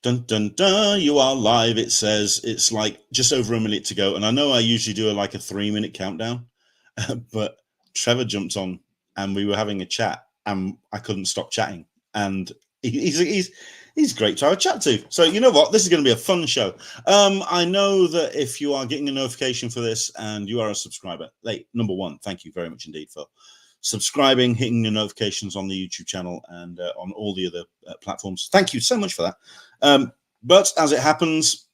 Dun, dun, dun, you are live, it says. It's like just over a minute to go. And I know I usually do like a 3-minute countdown, but Trevor jumped on and we were having a chat and I couldn't stop chatting. And he's great to have a chat to. So you know what? This is going to be a fun show. I know that if you are getting a notification for this and you are a subscriber, number one, thank you very much indeed for subscribing, hitting the notifications on the YouTube channel and on all the other platforms. Thank you so much for that. But as it happens,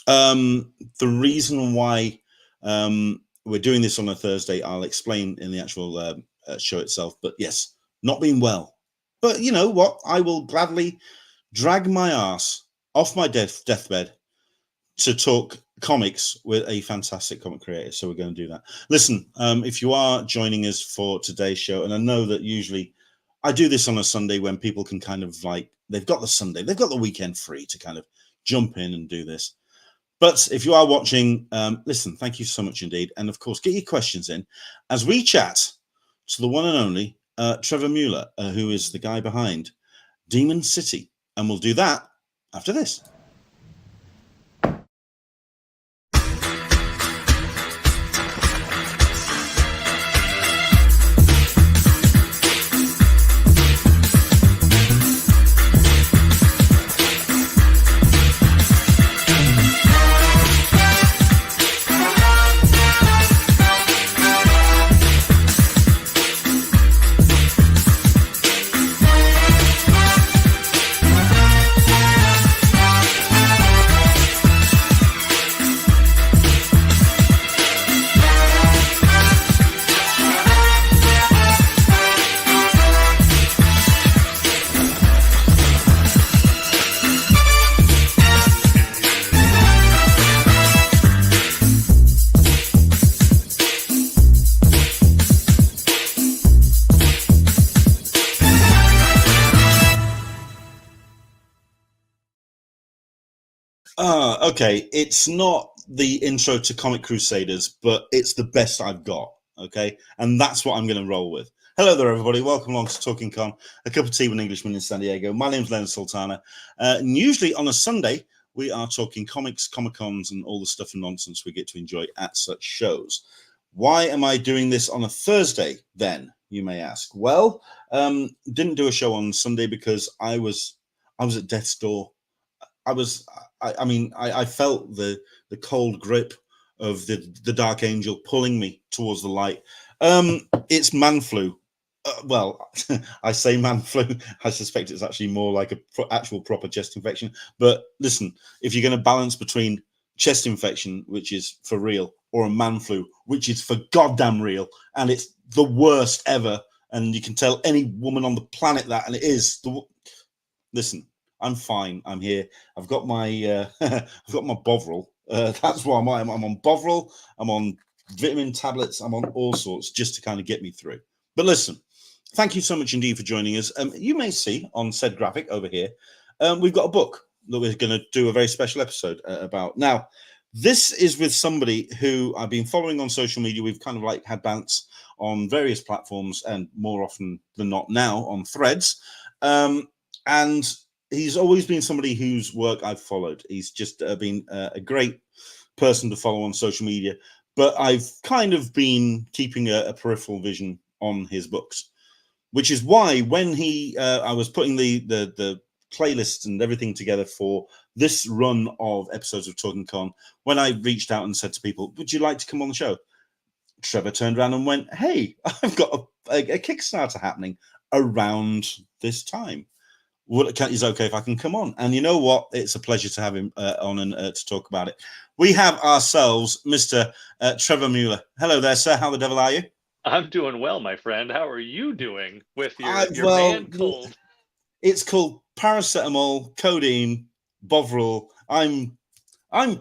the reason why we're doing this on a Thursday, I'll explain in the actual show itself. But yes, not being well. But you know what? I will gladly drag my ass off my deathbed to talk comics with a fantastic comic creator. So we're going to do that. Listen, if you are joining us for today's show, and I know that usually I do this on a Sunday when people can kind of like, they've got the Sunday, they've got the weekend free to kind of jump in and do this. But if you are watching, listen, thank you so much indeed. And of course, get your questions in as we chat to the one and only Trevor Mueller, who is the guy behind Demon City. And we'll do that after this. Okay, it's not the intro to Comic Crusaders, but it's the best I've got, okay? And that's what I'm going to roll with. Hello there, everybody. Welcome along to Talkin Con, a cup of tea with an Englishman in San Diego. My name's Leonard Sultana. And usually on a Sunday, we are talking comics, Comic-Cons, and all the stuff and nonsense we get to enjoy at such shows. Why am I doing this on a Thursday, then, you may ask? Well, didn't do a show on Sunday because I was at death's door. I felt the cold grip of the dark angel pulling me towards the light. It's man flu. Well, I say man flu. I suspect it's actually more like a actual proper chest infection. But listen, if you're going to balance between chest infection, which is for real, or a man flu, which is for goddamn real, and it's the worst ever, and you can tell any woman on the planet that, and it is. Listen. I'm fine. I'm here. I've got my I've got my Bovril. That's why I'm on Bovril. I'm on vitamin tablets. I'm on all sorts just to kind of get me through. But listen, thank you so much indeed for joining us. You may see on said graphic over here, we've got a book that we're going to do a very special episode about. Now, this is with somebody who I've been following on social media. We've kind of like had bounce on various platforms and more often than not now on Threads. And he's always been somebody whose work I've followed. He's just been a great person to follow on social media, but I've kind of been keeping a peripheral vision on his books, which is why when I was putting the playlist and everything together for this run of episodes of Talkin Con, when I reached out and said to people, would you like to come on the show? Trevor turned around and went, hey, I've got a Kickstarter happening around this time. Is okay if I can come on? And you know what? It's a pleasure to have him on and to talk about it. We have ourselves Mr. Trevor Mueller. Hello there, sir. How the devil are you? I'm doing well, my friend. How are you doing with your man cold? It's called paracetamol, codeine, Bovril. I'm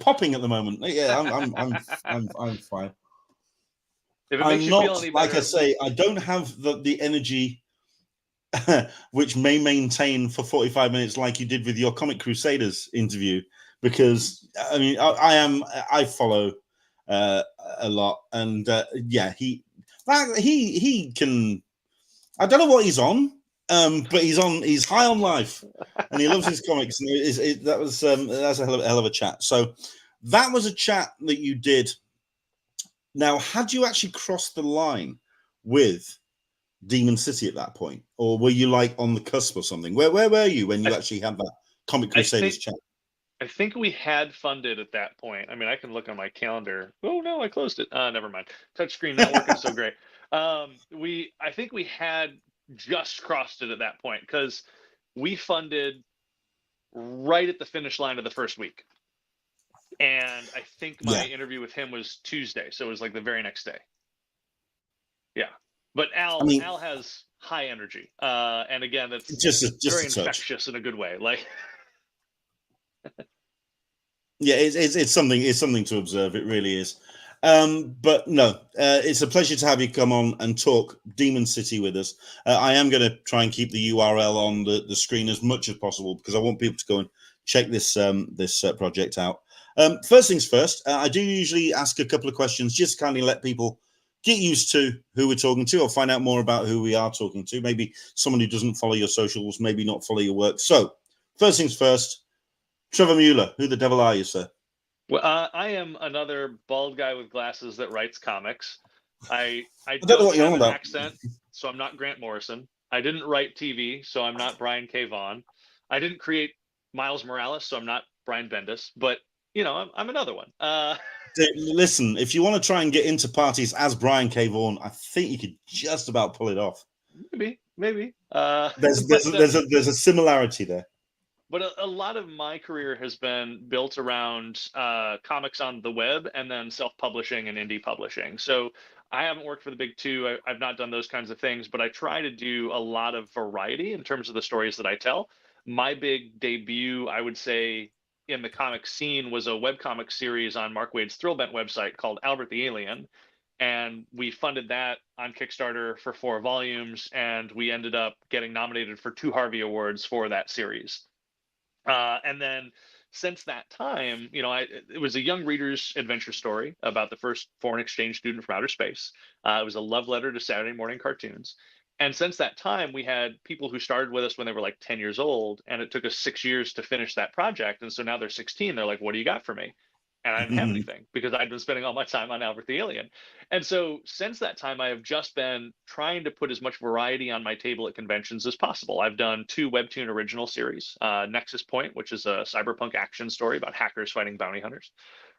popping at the moment. Yeah, I'm fine. If it makes you feel any better, like I say, I don't have the energy which may maintain for 45 minutes like you did with your Comic Crusaders interview, because I mean I follow a lot, and yeah, he can, I don't know what he's on, but he's high on life, and he loves his comics. And that's a hell of a chat. So that was a chat that you did. Now, had you actually crossed the line with Demon City at that point, or were you like on the cusp or something? Where were you when you actually had that Comic Crusaders chat? I think we had funded at that point. I mean, I can look on my calendar. Oh no, I closed it. Never mind. Touchscreen not working so great. I think we had just crossed it at that point because we funded right at the finish line of the first week. And I think my interview with him was Tuesday, so it was like the very next day. Yeah, but Al has high energy, and again, that's just very infectious in a good way. Like, yeah, it's something to observe. It really is. But no, it's a pleasure to have you come on and talk Demon City with us. I am going to try and keep the URL on the screen as much as possible because I want people to go and check this project out. First things first, I do usually ask a couple of questions just to kind of let people get used to who we're talking to or find out more about who we are talking to. Maybe someone who doesn't follow your socials, maybe not follow your work. So first things first, Trevor Mueller, who the devil are you, sir? Well, I am another bald guy with glasses that writes comics. I don't know what you're on have an about. accent, so I'm not Grant Morrison. I didn't write TV, so I'm not Brian K. Vaughan. I didn't create Miles Morales, so I'm not Brian Bendis. But you know, I'm another one. Listen, if you want to try and get into parties as Brian K. Vaughan, I think you could just about pull it off. Maybe. There's a similarity there. But a lot of my career has been built around comics on the web and then self-publishing and indie publishing. So I haven't worked for the big two. I've not done those kinds of things, but I try to do a lot of variety in terms of the stories that I tell. My big debut, I would say, in the comic scene was a webcomic series on Mark Waid's Thrillbent website called Albert the Alien. And we funded that on Kickstarter for 4 volumes, and we ended up getting nominated for 2 Harvey Awards for that series. And then since that time, you know, it was a young reader's adventure story about the first foreign exchange student from outer space. It was a love letter to Saturday morning cartoons. And since that time, we had people who started with us when they were like 10 years old, and it took us 6 years to finish that project. And so now they're 16. They're like, what do you got for me? And I didn't have anything because I'd been spending all my time on Albert the Alien. And so since that time, I have just been trying to put as much variety on my table at conventions as possible. I've done 2 webtoon original series, Nexus Point, which is a cyberpunk action story about hackers fighting bounty hunters.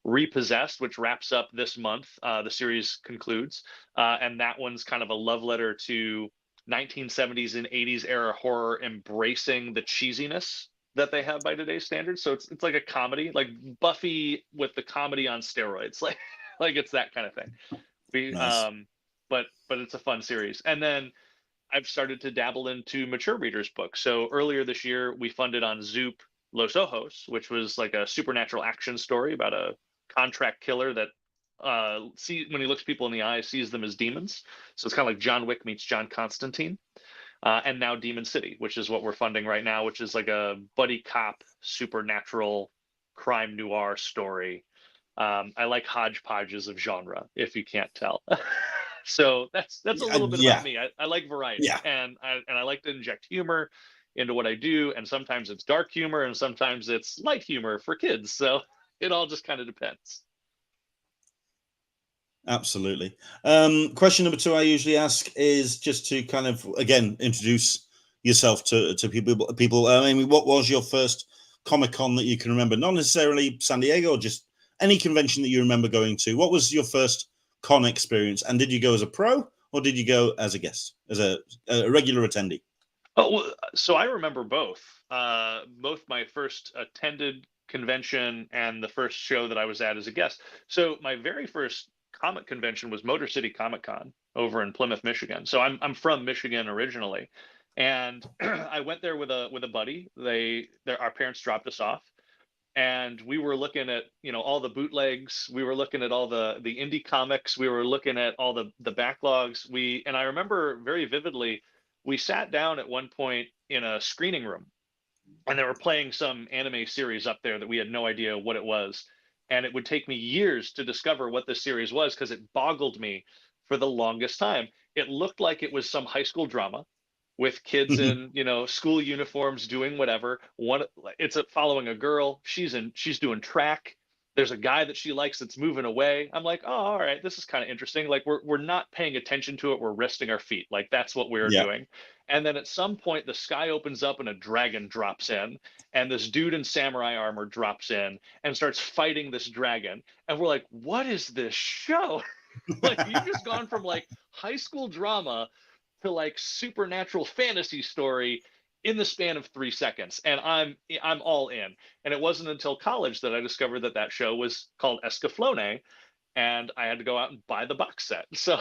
Repossessed, which wraps up this month. The series concludes. And that one's kind of a love letter to 1970s and 80s era horror embracing the cheesiness that they have by today's standards. So it's like a comedy, like Buffy with the comedy on steroids, like it's that kind of thing. Nice. But it's a fun series. And then I've started to dabble into mature readers books. So earlier this year, we funded on Zoop Los Ojos, which was like a supernatural action story about a contract killer that when he looks people in the eye, sees them as demons. So it's kind of like John Wick meets John Constantine. And now Demon City, which is what we're funding right now, which is like a buddy cop, supernatural crime noir story. I like hodgepodges of genre, if you can't tell. So that's a little bit about me. I like variety, and I like to inject humor into what I do, and sometimes it's dark humor, and sometimes it's light humor for kids. So it all just kind of depends. Absolutely. Question number 2 I usually ask is just to kind of, again, introduce yourself to people. I mean, what was your first Comic-Con that you can remember? Not necessarily San Diego, just any convention that you remember going to. What was your first con experience? And did you go as a pro or did you go as a guest, as a regular attendee? Oh, so I remember both. Both my first attended convention and the first show that I was at as a guest. So my very first comic convention was Motor City Comic Con over in Plymouth, Michigan. So I'm from Michigan originally, and I went there with a buddy. Our parents dropped us off, and we were looking at, you know, all the bootlegs. We were looking at all the indie comics. We were looking at all the backlogs. And I remember very vividly, we sat down at one point in a screening room, and they were playing some anime series up there that we had no idea what it was. And it would take me years to discover what this series was because it boggled me for the longest time. It looked like it was some high school drama with kids in, you know, school uniforms doing whatever. It's following a girl. She's doing track. There's a guy that she likes that's moving away. I'm like, oh, all right, this is kind of interesting. Like we're not paying attention to it. We're resting our feet. Like that's what we're Yeah. doing. And then at some point, the sky opens up and a dragon drops in, and this dude in samurai armor drops in and starts fighting this dragon. And we're like, what is this show? Like you've just gone from like high school drama to like supernatural fantasy story in the span of 3 seconds, and I'm all in. And it wasn't until college that I discovered that that show was called Escaflowne, and I had to go out and buy the box set. So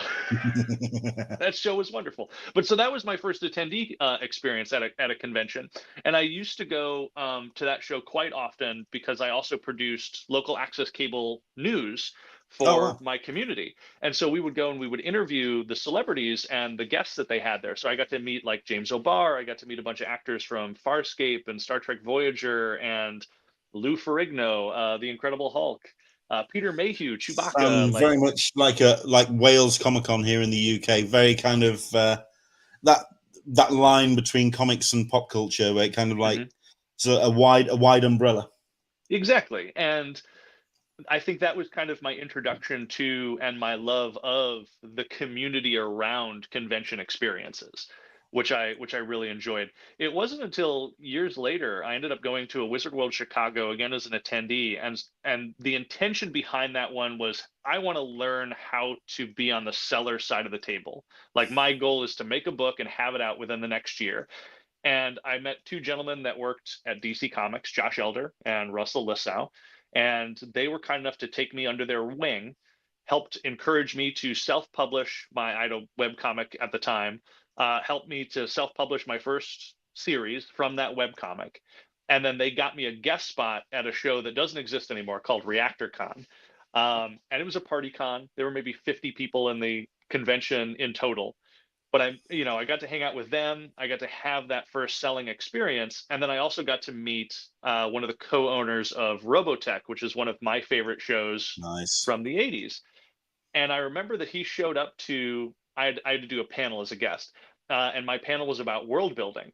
that show was wonderful. But so that was my first attendee experience at a convention, and I used to go to that show quite often because I also produced local access cable news for my community. And so we would go and we would interview the celebrities and the guests that they had there. So I got to meet like James O'Barr. I got to meet a bunch of actors from Farscape and Star Trek Voyager, and Lou Ferrigno, the Incredible Hulk, Peter Mayhew, Chewbacca. Very much like Wales Comic Con here in the UK. Very kind of that line between comics and pop culture, where it kind of like it's a wide umbrella. Exactly. And I think that was kind of my introduction to and my love of the community around convention experiences, which I really enjoyed. It wasn't until years later I ended up going to a Wizard World Chicago again as an attendee, and the intention behind that one was I want to learn how to be on the seller side of the table. Like my goal is to make a book and have it out within the next year. And I met two gentlemen that worked at DC Comics, Josh Elder and Russell Lissau, and they were kind enough to take me under their wing, helped encourage me to self-publish my idle webcomic at the time, helped me to self-publish my first series from that webcomic. And then they got me a guest spot at a show that doesn't exist anymore called Reactor Con. And it was a party con. There were maybe 50 people in the convention in total. But I got to hang out with them. I got to have that first selling experience. And then I also got to meet one of the co-owners of Robotech, which is one of my favorite shows from the 80s. And I remember that he showed up I had to do a panel as a guest. And my panel was about world building.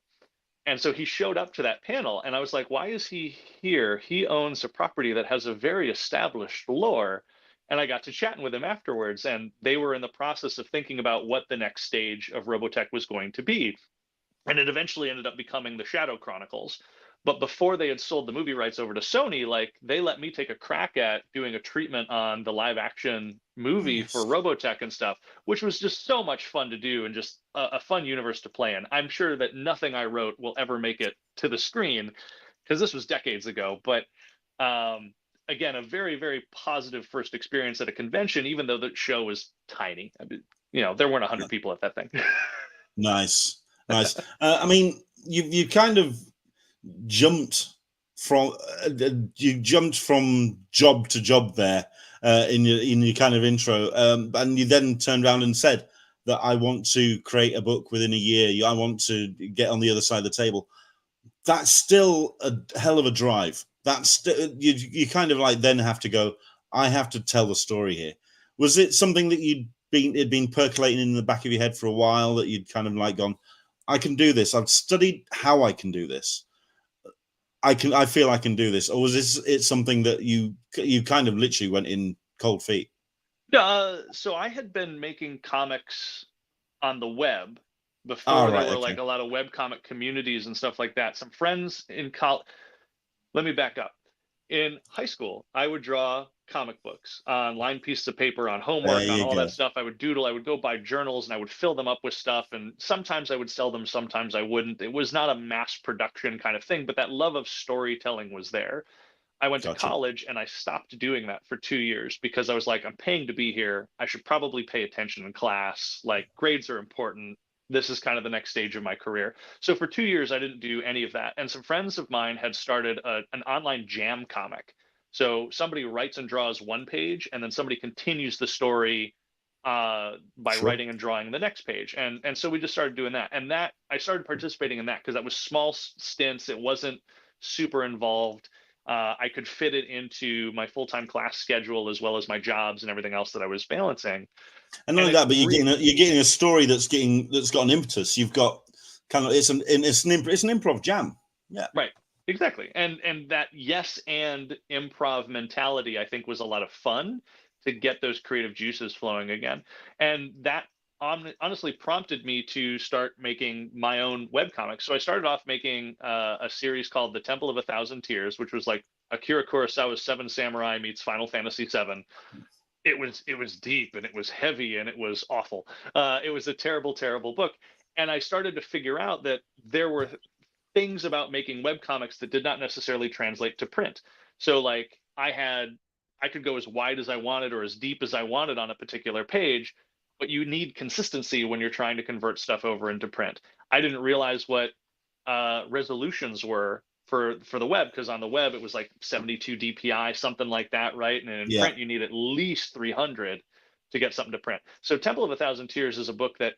And so he showed up to that panel, and I was like, why is he here? He owns a property that has a very established lore. And I got to chatting with him afterwards, and they were in the process of thinking about what the next stage of Robotech was going to be. And it eventually ended up becoming the Shadow Chronicles. But before they had sold the movie rights over to Sony, like they let me take a crack at doing a treatment on the live action movie for Robotech and stuff, which was just so much fun to do and just a fun universe to play in. I'm sure that nothing I wrote will ever make it to the screen because this was decades ago. But again, a very, very positive first experience at a convention, even though the show was tiny. I mean, there weren't 100 people at that thing. Nice. I mean, you kind of jumped from job to job there in your kind of intro, and you then turned around and said that I want to create a book within a year. I want to get on the other side of the table. That's still a hell of a drive. That's you kind of like then have to go, I have to tell the story here. Was it something that it'd been percolating in the back of your head for a while, that you'd kind of like gone, I can do this. I've studied how I can do this. I feel I can do this. Or was it's something that you kind of literally went in cold feet? So I had been making comics on the web before there were like a lot of webcomic communities and stuff like that. Some friends in college. Let me back up. In high school, I would draw comic books on lined pieces of paper, on homework, on all that stuff. I would doodle. I would go buy journals and I would fill them up with stuff. And sometimes I would sell them, sometimes I wouldn't. It was not a mass production kind of thing, but that love of storytelling was there. I went to college and I stopped doing that for 2 years because I was like, I'm paying to be here. I should probably pay attention in class. Like, grades are important. This is kind of the next stage of my career. So for 2 years, I didn't do any of that. And some friends of mine had started an online jam comic. So somebody writes and draws one page, and then somebody continues the story by writing and drawing the next page. And so we just started doing that. And that I started participating in that because that was small stints. It wasn't super involved. I could fit it into my full-time class schedule as well as my jobs and everything else that I was balancing. And not only that, but you're getting a story that's got an impetus. You've got kind of it's an improv jam. Yeah. Right. Exactly. And that yes and improv mentality, I think, was a lot of fun to get those creative juices flowing again. And that honestly prompted me to start making my own webcomics. So I started off making a series called The Temple of a Thousand Tears, which was like Akira Kurosawa's Seven Samurai meets Final Fantasy VII. It was deep and it was heavy and it was awful. It was a terrible, terrible book. And I started to figure out that there were things about making webcomics that did not necessarily translate to print. So like I could go as wide as I wanted or as deep as I wanted on a particular page, but you need consistency when you're trying to convert stuff over into print. I didn't realize what resolutions were for the web, because on the web it was like 72 DPI, something like that, right? And in print you need at least 300 to get something to print. So Temple of a Thousand Tears is a book that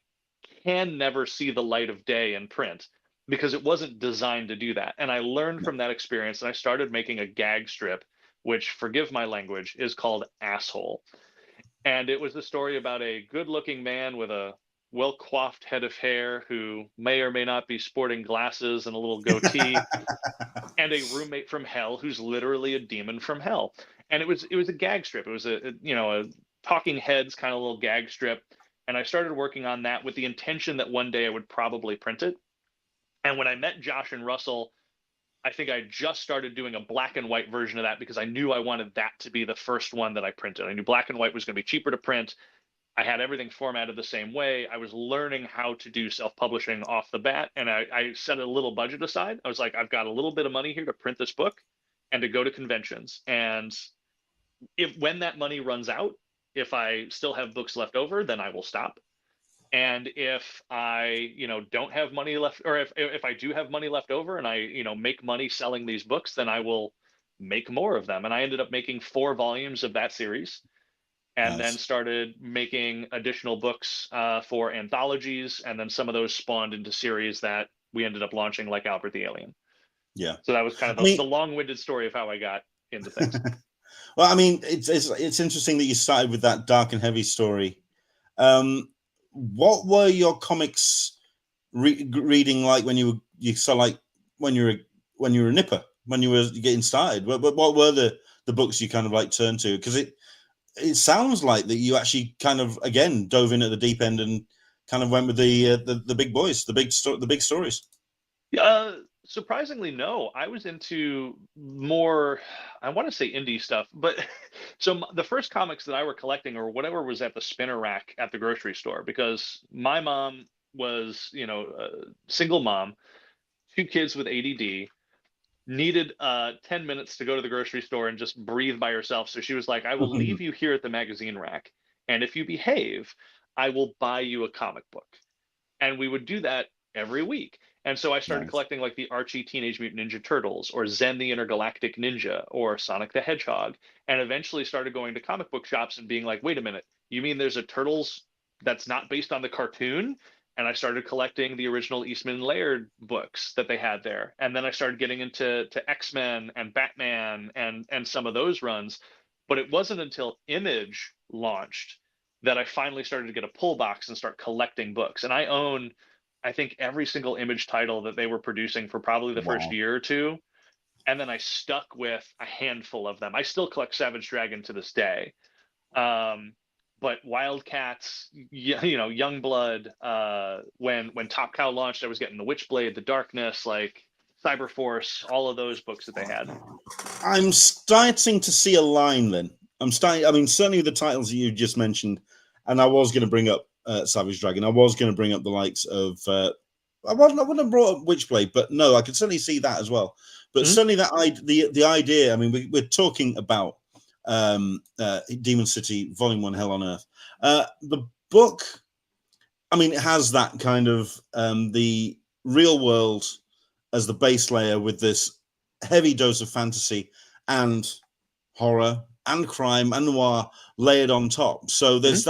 can never see the light of day in print because it wasn't designed to do that. And I learned from that experience, and I started making a gag strip, which, forgive my language, is called Asshole. And it was the story about a good-looking man with a well-coiffed head of hair who may or may not be sporting glasses and a little goatee, and a roommate from hell who's literally a demon from hell. And it was a gag strip. It was a talking heads kind of little gag strip. And I started working on that with the intention that one day I would probably print it. And when I met Josh and Russell, I think I just started doing a black and white version of that because I knew I wanted that to be the first one that I printed. I knew black and white was going to be cheaper to print. I had everything formatted the same way. I was learning how to do self-publishing off the bat, and I set a little budget aside. I was like, I've got a little bit of money here to print this book and to go to conventions. And when that money runs out, if I still have books left over, then I will stop. And if I, don't have money left, or if I do have money left over and I, make money selling these books, then I will make more of them. And I ended up making 4 volumes of that series, and then started making additional books for anthologies. And then some of those spawned into series that we ended up launching, like Albert the Alien. Yeah. So that was kind of the long-winded story of how I got into things. Well, I mean, it's interesting that you started with that dark and heavy story. What were your comics reading like when you were a nipper, when you were getting started? What were the books you kind of like turned to? Because it sounds like that you actually kind of again dove in at the deep end and kind of went with the big boys, the big stories. Surprisingly, no. I was into more, I want to say indie stuff, but so the first comics that I were collecting or whatever was at the spinner rack at the grocery store, because my mom was, a single mom, 2 kids with ADD, needed 10 minutes to go to the grocery store and just breathe by herself. So she was like, I will leave you here at the magazine rack, and if you behave, I will buy you a comic book. And we would do that every week. And so I started collecting like the Archie Teenage Mutant Ninja Turtles, or Zen the Intergalactic Ninja, or Sonic the Hedgehog, and eventually started going to comic book shops and being like, wait a minute, you mean there's a Turtles that's not based on the cartoon? And I started collecting the original Eastman Laird books that they had there. And then I started getting into X-Men and Batman and some of those runs. But it wasn't until Image launched that I finally started to get a pull box and start collecting books. And I own, I think, every single Image title that they were producing for probably the first year or two. And then I stuck with a handful of them. I still collect Savage Dragon to this day. But Wildcats, Youngblood, when Top Cow launched, I was getting the Witchblade, the Darkness, like Cyberforce, all of those books that they had. I'm starting to see a line then. Certainly the titles that you just mentioned, and I was going to bring up Savage Dragon. I was going to bring up the likes of, I wouldn't have brought up Witchblade, but no, I could certainly see that as well. But certainly the idea, I mean, we're talking about Demon City Volume 1 Hell on Earth. The book, I mean, it has that kind of the real world as the base layer with this heavy dose of fantasy and horror and crime and noir layered on top. So there's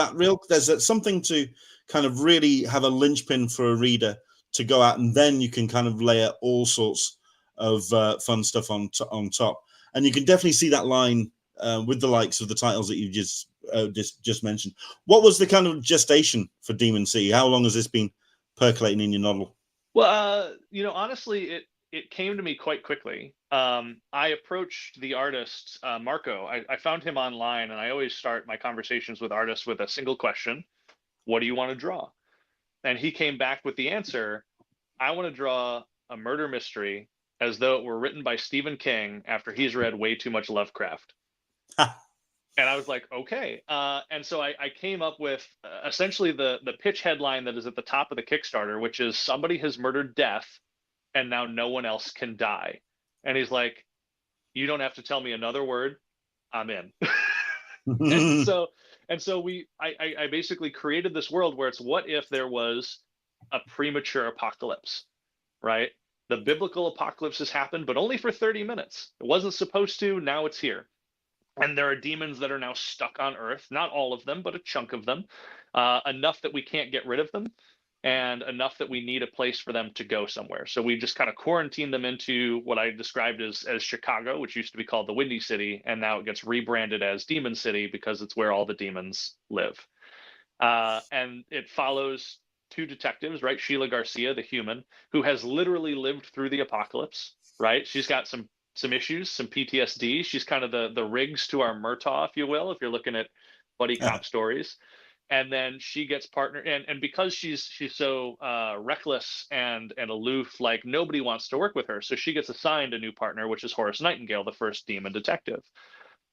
there's something to kind of really have a linchpin for a reader to go out, and then you can kind of layer all sorts of fun stuff on top. And you can definitely see that line with the likes of the titles that you just mentioned. What was the kind of gestation for Demon City? How long has this been percolating in your novel? Well, honestly, it came to me quite quickly. I approached the artist, Marco. I found him online, and I always start my conversations with artists with a single question: what do you want to draw? And he came back with the answer: I want to draw a murder mystery as though it were written by Stephen King after he's read way too much Lovecraft. And I was like, okay. And so I came up with essentially the pitch headline that is at the top of the Kickstarter, which is somebody has murdered death and now no one else can die. And he's like, you don't have to tell me another word. I'm in. and so I basically created this world where it's, what if there was a premature apocalypse, right? The biblical apocalypse has happened, but only for 30 minutes. It wasn't supposed to. Now it's here. And there are demons that are now stuck on Earth, not all of them, but a chunk of them, enough that we can't get rid of them, and enough that we need a place for them to go somewhere. So we just kind of quarantine them into what I described as Chicago, which used to be called the Windy City, and now it gets rebranded as Demon City because it's where all the demons live. And it follows two detectives, right? Sheila Garcia, the human, who has literally lived through the apocalypse, right? She's got some issues, some PTSD. She's kind of the Riggs to our Murtaugh, if you will, if you're looking at buddy cop stories. And then she gets partnered, and because she's so reckless and aloof, like nobody wants to work with her. So she gets assigned a new partner, which is Horace Nightingale, the first demon detective.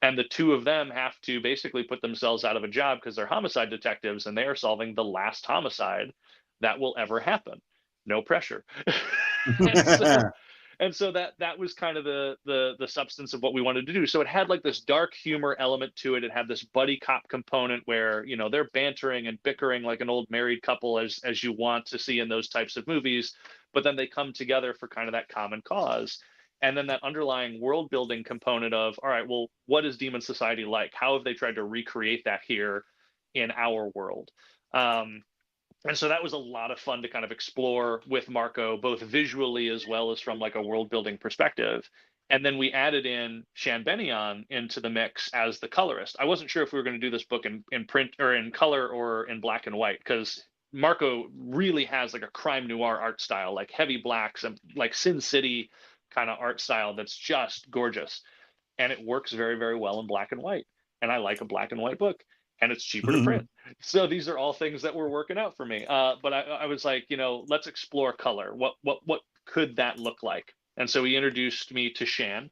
And the two of them have to basically put themselves out of a job because they're homicide detectives, and they are solving the last homicide that will ever happen. No pressure. And so that was kind of the substance of what we wanted to do. So it had like this dark humor element to it. It had this buddy cop component where, they're bantering and bickering like an old married couple as you want to see in those types of movies, but then they come together for kind of that common cause. And then that underlying world building component of, all right, well, what is demon society like? How have they tried to recreate that here in our world? And so that was a lot of fun to kind of explore with Marco, both visually as well as from like a world building perspective. And then we added in Shan Bennion into the mix as the colorist. I wasn't sure if we were going to do this book in print or in color or in black and white, because Marco really has like a crime noir art style, like heavy blacks and like Sin City kind of art style that's just gorgeous. And it works very, very well in black and white. And I like a black and white book, and it's cheaper to print. So these are all things that were working out for me. But I was like, let's explore color. What could that look like? And so he introduced me to Shan,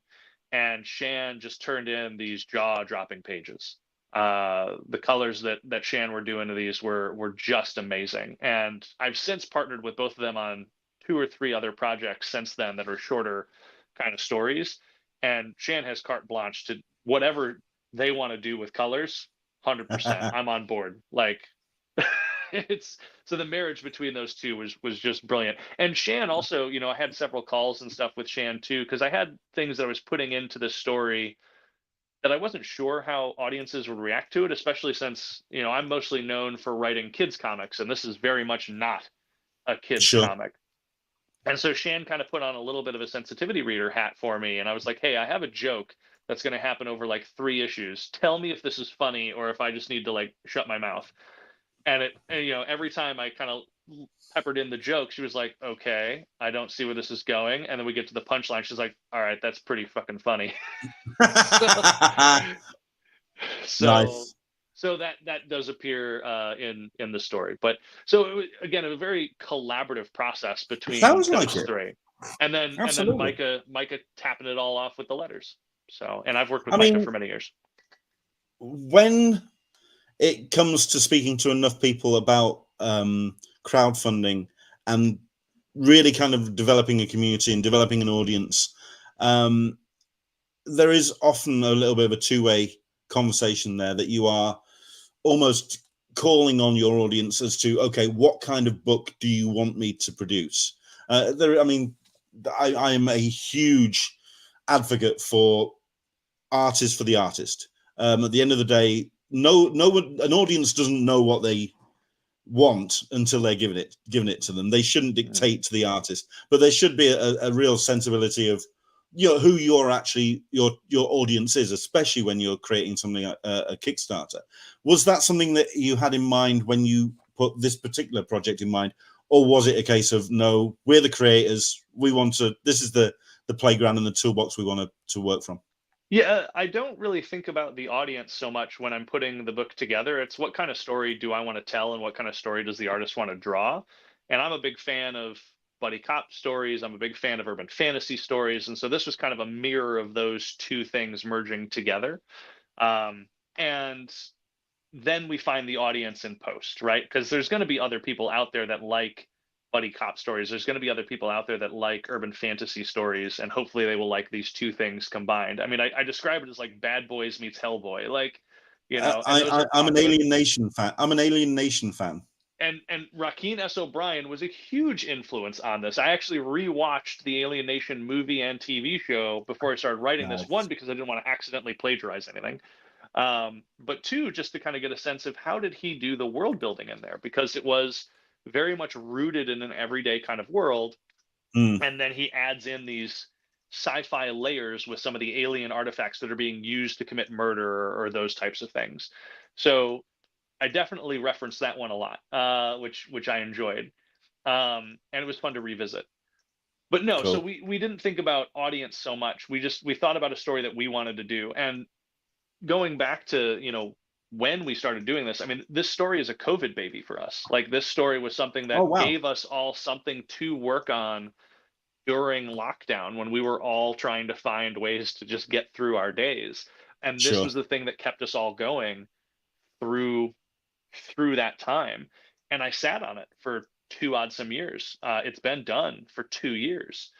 and Shan just turned in these jaw-dropping pages. The colors that Shan were doing to these were just amazing. And I've since partnered with both of them on 2 or 3 other projects since then that are shorter kind of stories. And Shan has carte blanche to whatever they want to do with colors. 100%. I'm on board. Like it's so the marriage between those two was just brilliant. And Shan also, I had several calls and stuff with Shan too, because I had things that I was putting into this story that I wasn't sure how audiences would react to it, especially since, I'm mostly known for writing kids comics, and this is very much not a kids comic. And so Shan kind of put on a little bit of a sensitivity reader hat for me, and I was like, hey, I have a joke that's going to happen over like 3 issues. Tell me if this is funny or if I just need to like shut my mouth. And every time I kind of peppered in the joke, she was like, okay, I don't see where this is going. And then we get to the punchline. She's like, all right, that's pretty fucking funny. so nice. So that does appear in the story. But so it was, again, a very collaborative process between those 3. And then Micah tapping it all off with the letters. So, and I've worked with Micah for many years. When it comes to speaking to enough people about crowdfunding and really kind of developing a community and developing an audience, there is often a little bit of a two-way conversation there, that you are almost calling on your audience as to, okay, what kind of book do you want me to produce? I am a huge advocate for artist for the artist. At the end of the day, no one, an audience doesn't know what they want until they're given it to them. They shouldn't dictate to the artist, but there should be a real sensibility of who you're actually your audience is, especially when you're creating something a Kickstarter. Was that something that you had in mind when you put this particular project in mind, or was it a case of no, we're the creators, we want to, this is the playground and the toolbox we want to work from? Yeah, I don't really think about the audience so much when I'm putting the book together. It's what kind of story do I want to tell and what kind of story does the artist want to draw? And I'm a big fan of buddy cop stories. I'm a big fan of urban fantasy stories. And so this was kind of a mirror of those two things merging together. And then we find the audience in post, right? Because there's going to be other people out there that like buddy cop stories. There's going to be other people out there that like urban fantasy stories, and hopefully they will like these two things combined. I mean, I describe it as like Bad Boys meets Hellboy, like, you know, and those are I'm an popular. Alien Nation fan. I'm an Alien Nation fan. And Rakeem S. O'Brien was a huge influence on this. I actually rewatched the Alien Nation movie and TV show before I started writing this. One, because I didn't want to accidentally plagiarize anything. But two, just to kind of get a sense of how did he do the world building in there, because it was very much rooted in an everyday kind of world. And then he adds in these sci-fi layers with some of the alien artifacts that are being used to commit murder or those types of things. So I definitely referenced that one a lot, which I enjoyed. And it was fun to revisit. But no, Cool. so we didn't think about audience so much. We thought about a story that we wanted to do. And going back to, you know, when we started doing this, I mean, this story is a COVID baby for us. Like, this story was something that gave us all something to work on during lockdown, when we were all trying to find ways to just get through our days. And this was the thing that kept us all going through that time. And I sat on it for 2 odd some years. It's been done for 2 years,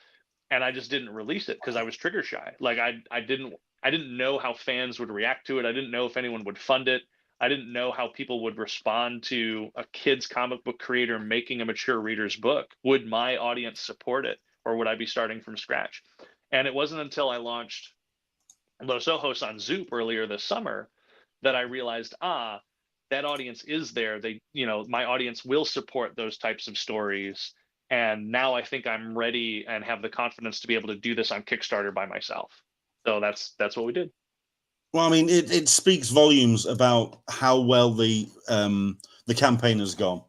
and I just didn't release it because I was trigger shy. Like, I didn't know how fans would react to it. I didn't know if anyone would fund it. I didn't know how people would respond to a kid's comic book creator making a mature reader's book. Would my audience support it, or would I be starting from scratch? And it wasn't until I launched Los Ojos on Zoop earlier this summer that I realized, that audience is there. They, you know, my audience will support those types of stories. And now I think I'm ready and have the confidence to be able to do this on Kickstarter by myself. So that's what we did. Well, I mean, it speaks volumes about how well the campaign has gone,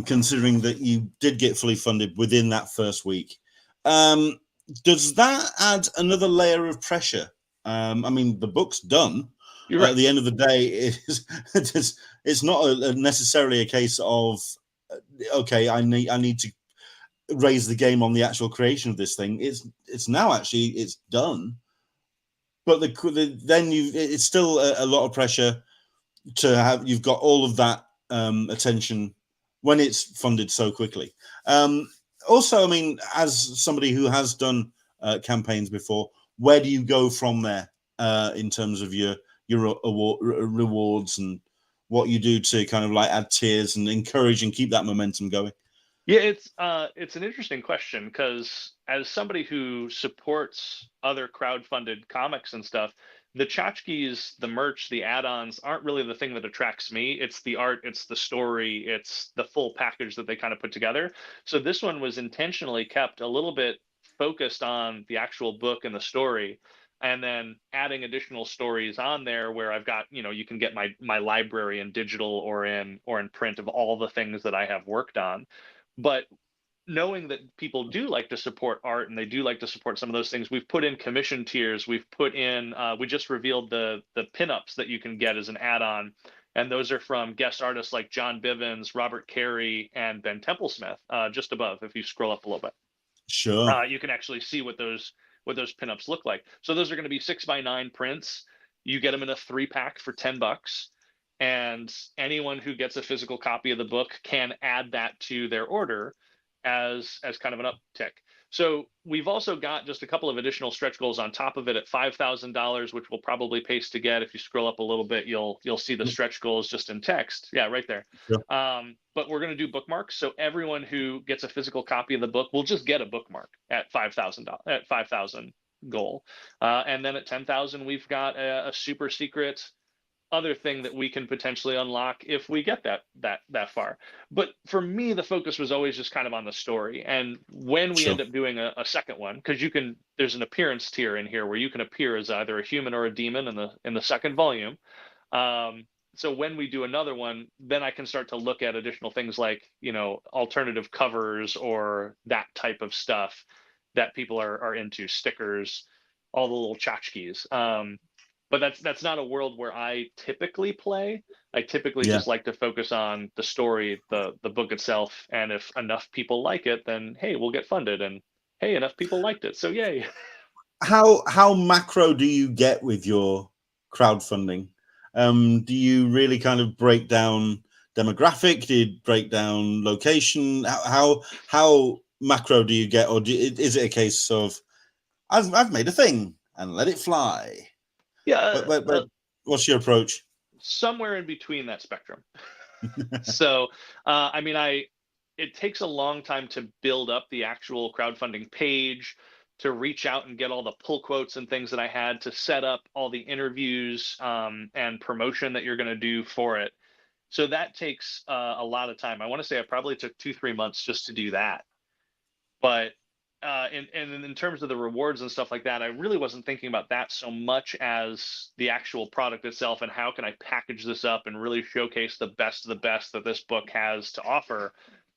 considering that you did get fully funded within that first week. Does that add another layer of pressure? I mean, the book's done. Right. At the end of the day, it's not necessarily a case of okay, I need to raise the game on the actual creation of this thing. It's now actually it's done. But then it's still a lot of pressure to have. You've got all of that attention when it's funded so quickly. Also, I mean, as somebody who has done campaigns before, where do you go from there in terms of your rewards and what you do to kind of like add tiers and encourage and keep that momentum going? Yeah, it's an interesting question, because as somebody who supports other crowdfunded comics and stuff, the tchotchkes, the merch, the add-ons aren't really the thing that attracts me. It's the art, it's the story, it's the full package that they kind of put together. So this one was intentionally kept a little bit focused on the actual book and the story, and then adding additional stories on there where I've got, you know, you can get my library in digital or in print of all the things that I have worked on. But knowing that people do like to support art and they do like to support some of those things, we've put in commission tiers. We've put in, we just revealed the pinups that you can get as an add-on. And those are from guest artists like John Bivens, Robert Carey, and Ben Templesmith, just above, if you scroll up a little bit. Sure. You can actually see what those pinups look like. So those are going to be 6x9 prints. You get them in a 3-pack for $10. And anyone who gets a physical copy of the book can add that to their order as kind of an uptick. So we've also got just a couple of additional stretch goals on top of it at $5,000, which will probably pace to get. If you scroll up a little bit, you'll see the stretch goals just in text. Yeah, right there. Sure. But we're going to do bookmarks. So everyone who gets a physical copy of the book will just get a bookmark at $5,000 goal. And then at 10,000, we've got a super secret other thing that we can potentially unlock if we get that far. But for me, the focus was always just kind of on the story. And when we end up doing a second one, because there's an appearance tier in here where you can appear as either a human or a demon in the second volume. so when we do another one, then I can start to look at additional things like, you know, alternative covers or that type of stuff that people are into, stickers, all the little tchotchkes. But that's not a world where I typically play. I typically Yeah. just like to focus on the story, the book itself, and if enough people like it, then hey, we'll get funded, and hey, enough people liked it, so yay. How macro do you get with your crowdfunding? Do you really kind of break down demographic? Do you break down location? How macro do you get, or is it a case of I've made a thing and let it fly? Yeah, But what's your approach? somewhere in between that spectrum. So, I mean, it takes a long time to build up the actual crowdfunding page, to reach out and get all the pull quotes and things that I had, to set up all the interviews and promotion that you're going to do for it. So that takes a lot of time. I want to say I probably took 2-3 months just to do that. But in terms of the rewards and stuff like that, I really wasn't thinking about that so much as the actual product itself, and how can I package this up and really showcase the best of the best that this book has to offer,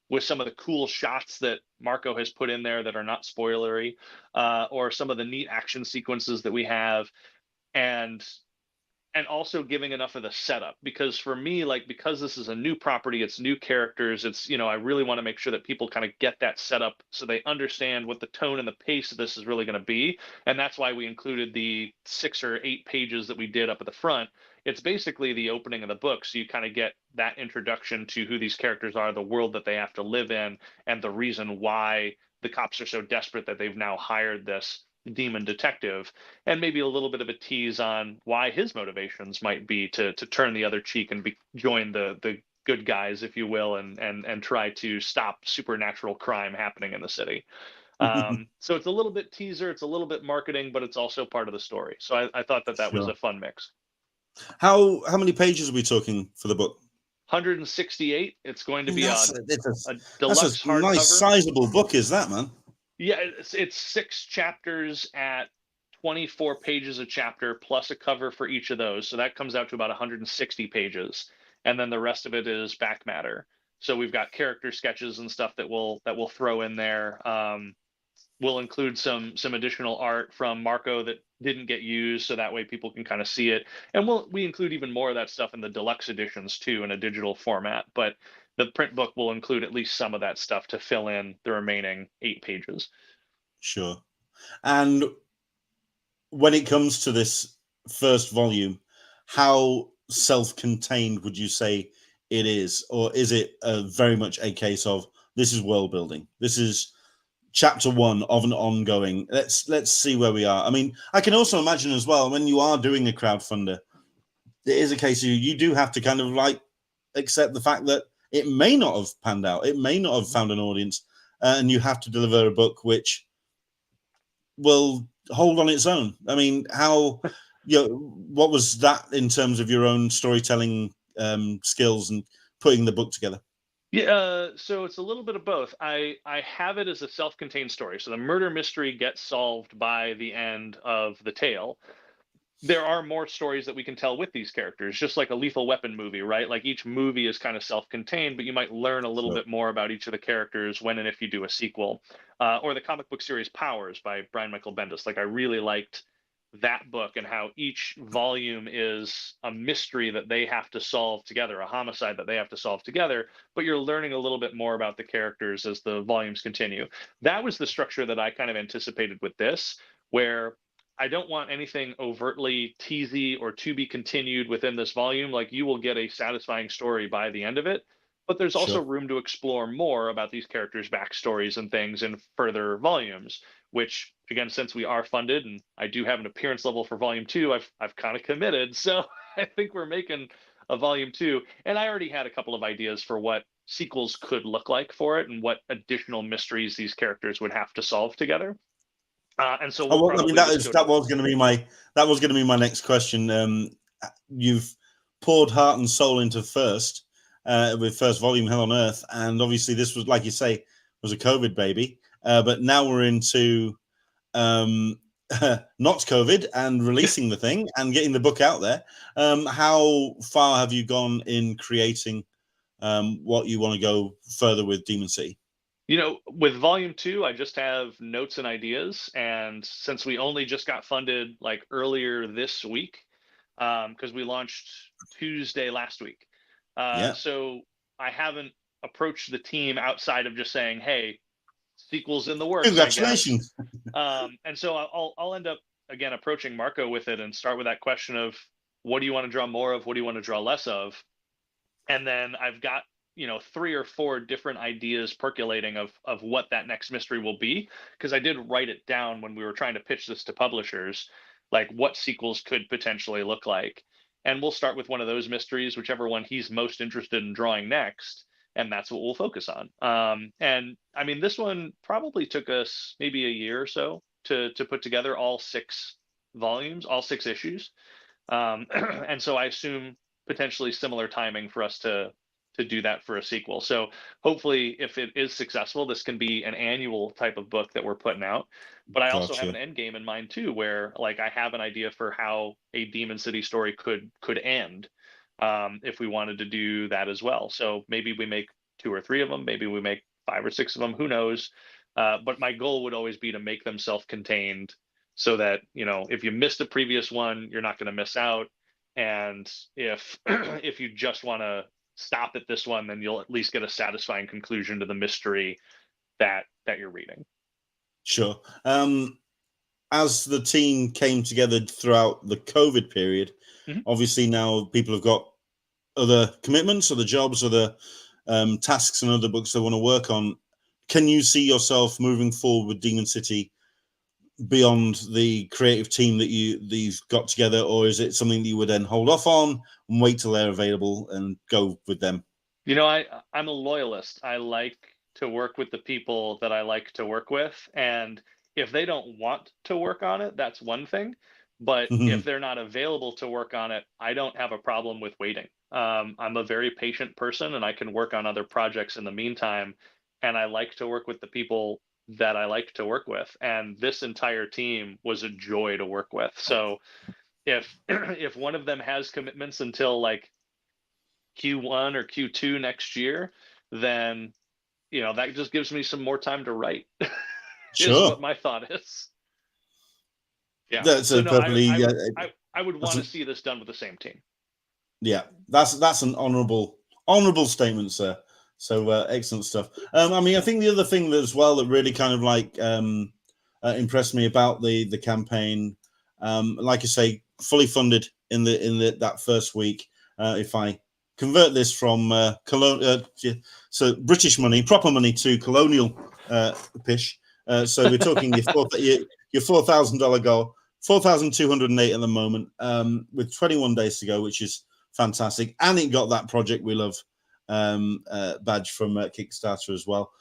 with some of the cool shots that Marco has put in there that are not spoilery, or some of the neat action sequences that we have, and also giving enough of the setup. Because for me, like, because this is a new property, it's new characters, it's, you know, I really want to make sure that people kind of get that setup so they understand what the tone and the pace of this is really going to be. And that's why we included the 6 or 8 pages that we did up at the front. It's basically the opening of the book, so you kind of get that introduction to who these characters are, the world that they have to live in, and the reason why the cops are so desperate that they've now hired this demon detective, and maybe a little bit of a tease on why his motivations might be to turn the other cheek and join the good guys, if you will, and try to stop supernatural crime happening in the city. So it's a little bit teaser, it's a little bit marketing, but it's also part of the story. So I thought that was Sure. a fun mix. How many pages are we talking for the book? 168. It's going to be That's a that's deluxe a nice hardcover. sizable book, is that, man? Yeah, it's 6 chapters at 24 pages a chapter, plus a cover for each of those. So that comes out to about 160 pages. And then the rest of it is back matter. So we've got character sketches and stuff that we'll throw in there. We'll include some additional art from Marco that didn't get used, so that way people can kind of see it. And we include even more of that stuff in the deluxe editions too, in a digital format. But the print book will include at least some of that stuff to fill in the remaining 8 pages. Sure. And when it comes to this first volume, how self-contained would you say it is, or is it very much a case of this is world building? This is chapter 1 of an ongoing. Let's see where we are. I mean, I can also imagine as well, when you are doing a crowdfunder, it is a case of you do have to kind of like accept the fact that it may not have panned out, it may not have found an audience, and you have to deliver a book which will hold on its own. I mean, how, what was that in terms of your own storytelling skills and putting the book together? Yeah, so it's a little bit of both. I have it as a self-contained story. So the murder mystery gets solved by the end of the tale. There are more stories that we can tell with these characters, just like a Lethal Weapon movie, right? Like each movie is kind of self-contained, but you might learn a little Sure. bit more about each of the characters when and if you do a sequel. Or the comic book series Powers by Brian Michael Bendis. Like, I really liked that book, and how each volume is a mystery that they have to solve together, a homicide that they have to solve together, but you're learning a little bit more about the characters as the volumes continue. That was the structure that I kind of anticipated with this, where I don't want anything overtly teasy or to be continued within this volume. Like, you will get a satisfying story by the end of it, but there's also Sure. room to explore more about these characters' backstories and things in further volumes. Which, again, since we are funded and I do have an appearance level for volume 2, I've kind of committed. So I think we're making a volume 2, and I already had a couple of ideas for what sequels could look like for it and what additional mysteries these characters would have to solve together. And so we'll I mean, probably just that was going to be my next question. You've poured heart and soul into first with first volume, Hell on Earth, and obviously this was, like you say, was a COVID baby. But now we're into not COVID and releasing the thing and getting the book out there. How far have you gone in creating what you want to go further with Demon City? With volume 2, I just have notes and ideas. And since we only just got funded like earlier this week, because we launched Tuesday last week. Yeah. So I haven't approached the team outside of just saying, hey, sequel's in the works, I guess. Congratulations. And so I'll end up, again, approaching Marco with it and start with that question of, what do you want to draw more of? What do you want to draw less of? And then I've got 3 or 4 different ideas percolating of what that next mystery will be, because I did write it down when we were trying to pitch this to publishers, like what sequels could potentially look like. And we'll start with one of those mysteries, whichever one he's most interested in drawing next, and that's what we'll focus on. And I mean, this one probably took us maybe a year or so to put together all 6 volumes, all 6 issues. And so I assume potentially similar timing for us to do that for a sequel. So hopefully, if it is successful, this can be an annual type of book that we're putting out. But I also have an end game in mind too, where like I have an idea for how a Demon City story could end, if we wanted to do that as well. So maybe we make 2 or 3 of them, maybe we make 5 or 6 of them, who knows? But my goal would always be to make them self-contained, so that if you missed a previous one, you're not going to miss out. And if if you just want to stop at this one, then you'll at least get a satisfying conclusion to the mystery that you're reading. Sure. As the team came together throughout the COVID period, obviously now people have got other commitments, other jobs, other tasks, and other books they want to work on. Can you see yourself moving forward with Demon City beyond the creative team that you've got together, or is it something that you would then hold off on and wait till they're available and go with them? I'm a loyalist. I like to work with the people that I like to work with, and if they don't want to work on it, that's one thing. But if they're not available to work on it, I don't have a problem with waiting. I'm a very patient person, and I can work on other projects in the meantime. And I like to work with the people that I like to work with. And this entire team was a joy to work with. So if if one of them has commitments until like Q1 or Q2 next year, then that just gives me some more time to write. Sure. Is what my thought is. Yeah. That's so a no, perfectly. I would want to see this done with the same team. Yeah, that's an honourable statement, sir. So excellent stuff. I mean, I think the other thing as well that really kind of like impressed me about the campaign, like I say, fully funded in that first week. If I convert this from so British money, proper money, to colonial pish, so we're talking your $4,000 goal, 4,208 at the moment, with 21 days to go, which is fantastic. And it got that Project We Love badge from Kickstarter as well.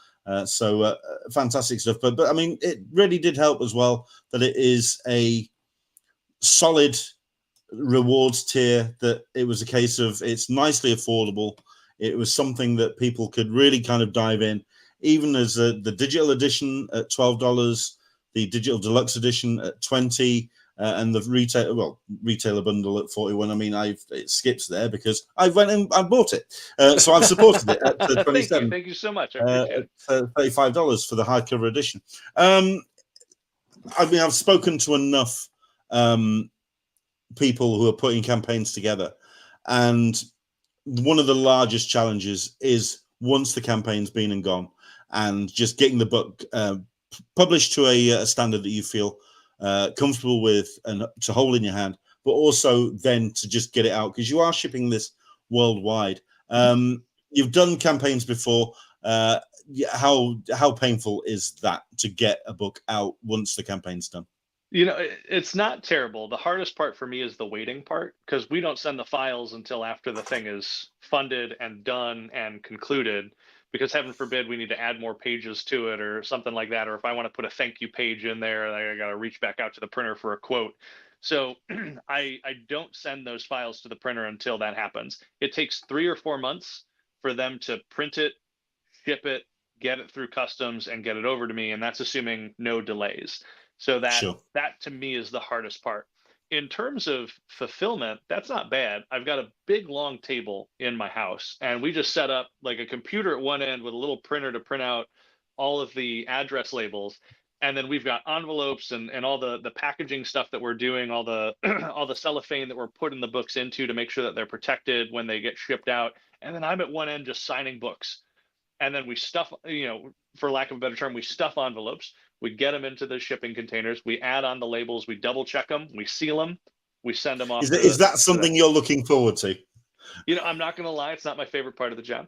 So fantastic stuff. But I mean, it really did help as well that it is a solid rewards tier, that it was a case of it's nicely affordable. It was something that people could really kind of dive in, even as the digital edition at $12, the digital deluxe edition at $20, and the retailer bundle at $41. I mean, it skips there because I went and I bought it, so I've supported it at $27. Thank you so much. I appreciate it. $35 for the hardcover edition. I mean, I've spoken to enough people who are putting campaigns together, and one of the largest challenges is once the campaign's been and gone, and just getting the book published to a standard that you feel comfortable with and to hold in your hand, but also then to just get it out, because you are shipping this worldwide. You've done campaigns before. How painful is that to get a book out once the campaign's done? It's not terrible. The hardest part for me is the waiting part, because we don't send the files until after the thing is funded and done and concluded, because heaven forbid we need to add more pages to it or something like that. Or if I want to put a thank you page in there, I got to reach back out to the printer for a quote. So I don't send those files to the printer until that happens. It takes 3 or 4 months for them to print it, ship it, get it through customs, and get it over to me. And that's assuming no delays. So that Sure. to me is the hardest part. In terms of fulfillment, that's not bad. I've got a big long table in my house, and we just set up like a computer at one end with a little printer to print out all of the address labels. And then we've got envelopes and all the packaging stuff that we're doing, all the all the cellophane that we're putting the books into to make sure that they're protected when they get shipped out. And then I'm at one end just signing books. And then we stuff, for lack of a better term, we stuff envelopes. We get them into the shipping containers. We add on the labels. We double check them. We seal them. We send them off. Is that something you're looking forward to? I'm not going to lie. It's not my favorite part of the job.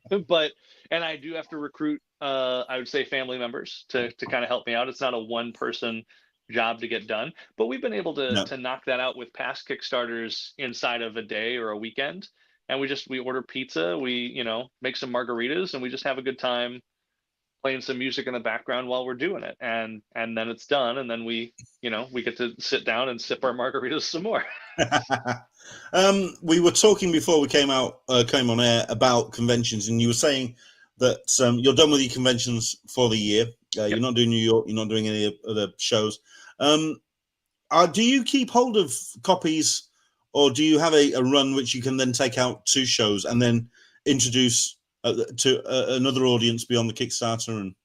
And I do have to recruit, I would say, family members to kind of help me out. It's not a one-person job to get done, but we've been able to knock that out with past Kickstarters inside of a day or a weekend. And we order pizza, we make some margaritas, and we just have a good time playing some music in the background while we're doing it. And then it's done, and then we get to sit down and sip our margaritas some more. We were talking before we came on air about conventions, and you were saying that you're done with your conventions for the year. Yep. You're not doing New York. You're not doing any other shows. Do you keep hold of copies, or do you have a run which you can then take out to shows and then introduce to another audience beyond the Kickstarter? And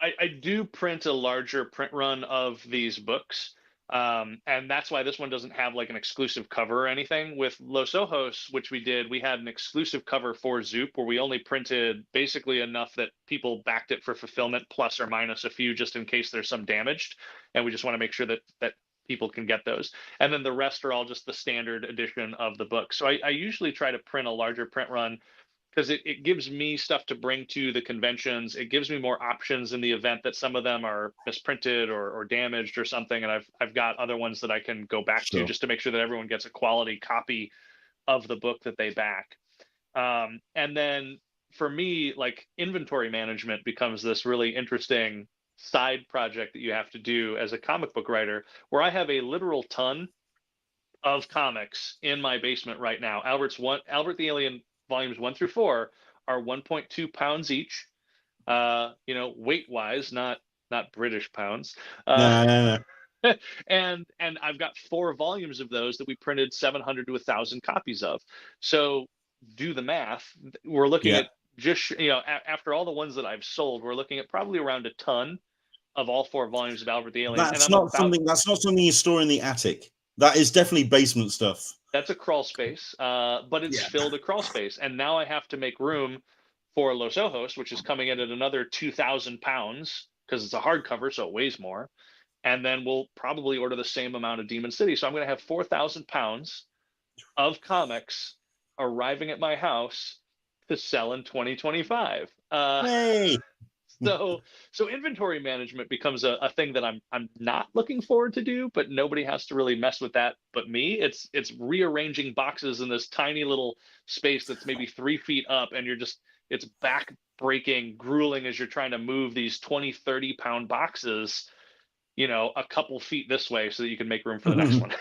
I do print a larger print run of these books. And that's why this one doesn't have like an exclusive cover or anything. With Los Ojos, which we did, we had an exclusive cover for Zoop where we only printed basically enough that people backed it for fulfillment, plus or minus a few, just in case there's some damaged. And we just want to make sure that people can get those. And then the rest are all just the standard edition of the book. So I usually try to print a larger print run because it gives me stuff to bring to the conventions. It gives me more options in the event that some of them are misprinted or damaged or something. And I've got other ones that I can go back to just to make sure that everyone gets a quality copy of the book that they back. And then for me, like, inventory management becomes this really interesting side project that you have to do as a comic book writer, where I have a literal ton of comics in my basement right now. Albert the Alien volumes 1 through 4 are 1.2 pounds each, weight wise, not British pounds. No. And I've got 4 volumes of those that we printed 700 to 1,000 copies of. So do the math. We're looking at just, after all the ones that I've sold, we're looking at probably around a ton of all 4 volumes of Albert the Alien. That's not something you store in the attic. That is definitely basement stuff. That's a crawl space, but it's filled a crawl space. And now I have to make room for Los Ojos, which is coming in at another 2,000 pounds because it's a hardcover, so it weighs more. And then we'll probably order the same amount of Demon City. So I'm going to have 4,000 pounds of comics arriving at my house to sell in 2025. Hey. So inventory management becomes a thing that I'm not looking forward to do, but nobody has to really mess with that but me. It's rearranging boxes in this tiny little space that's maybe 3 feet up, and it's back breaking, grueling as you're trying to move these 20-30 pound boxes, a couple feet this way so that you can make room for the next one.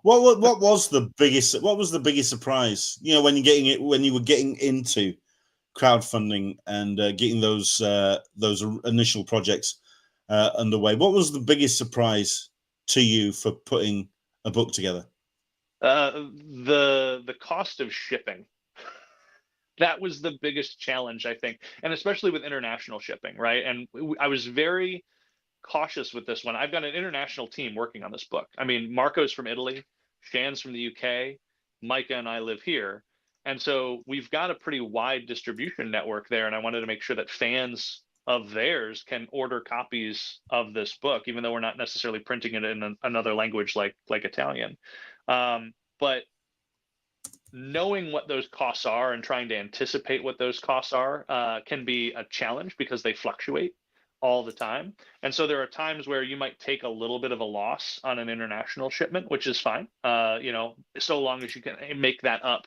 What was the biggest surprise? When you were getting into crowdfunding and getting those initial projects underway. What was the biggest surprise to you for putting a book together? The cost of shipping. That was the biggest challenge, I think, and especially with international shipping, right? And I was very cautious with this one. I've got an international team working on this book. I mean, Marco's from Italy, Shan's from the UK, Micah and I live here. And so we've got a pretty wide distribution network there. And I wanted to make sure that fans of theirs can order copies of this book, even though we're not necessarily printing it in another language like Italian. But knowing what those costs are and trying to anticipate what those costs are can be a challenge because they fluctuate all the time. And so there are times where you might take a little bit of a loss on an international shipment, which is fine, so long as you can make that up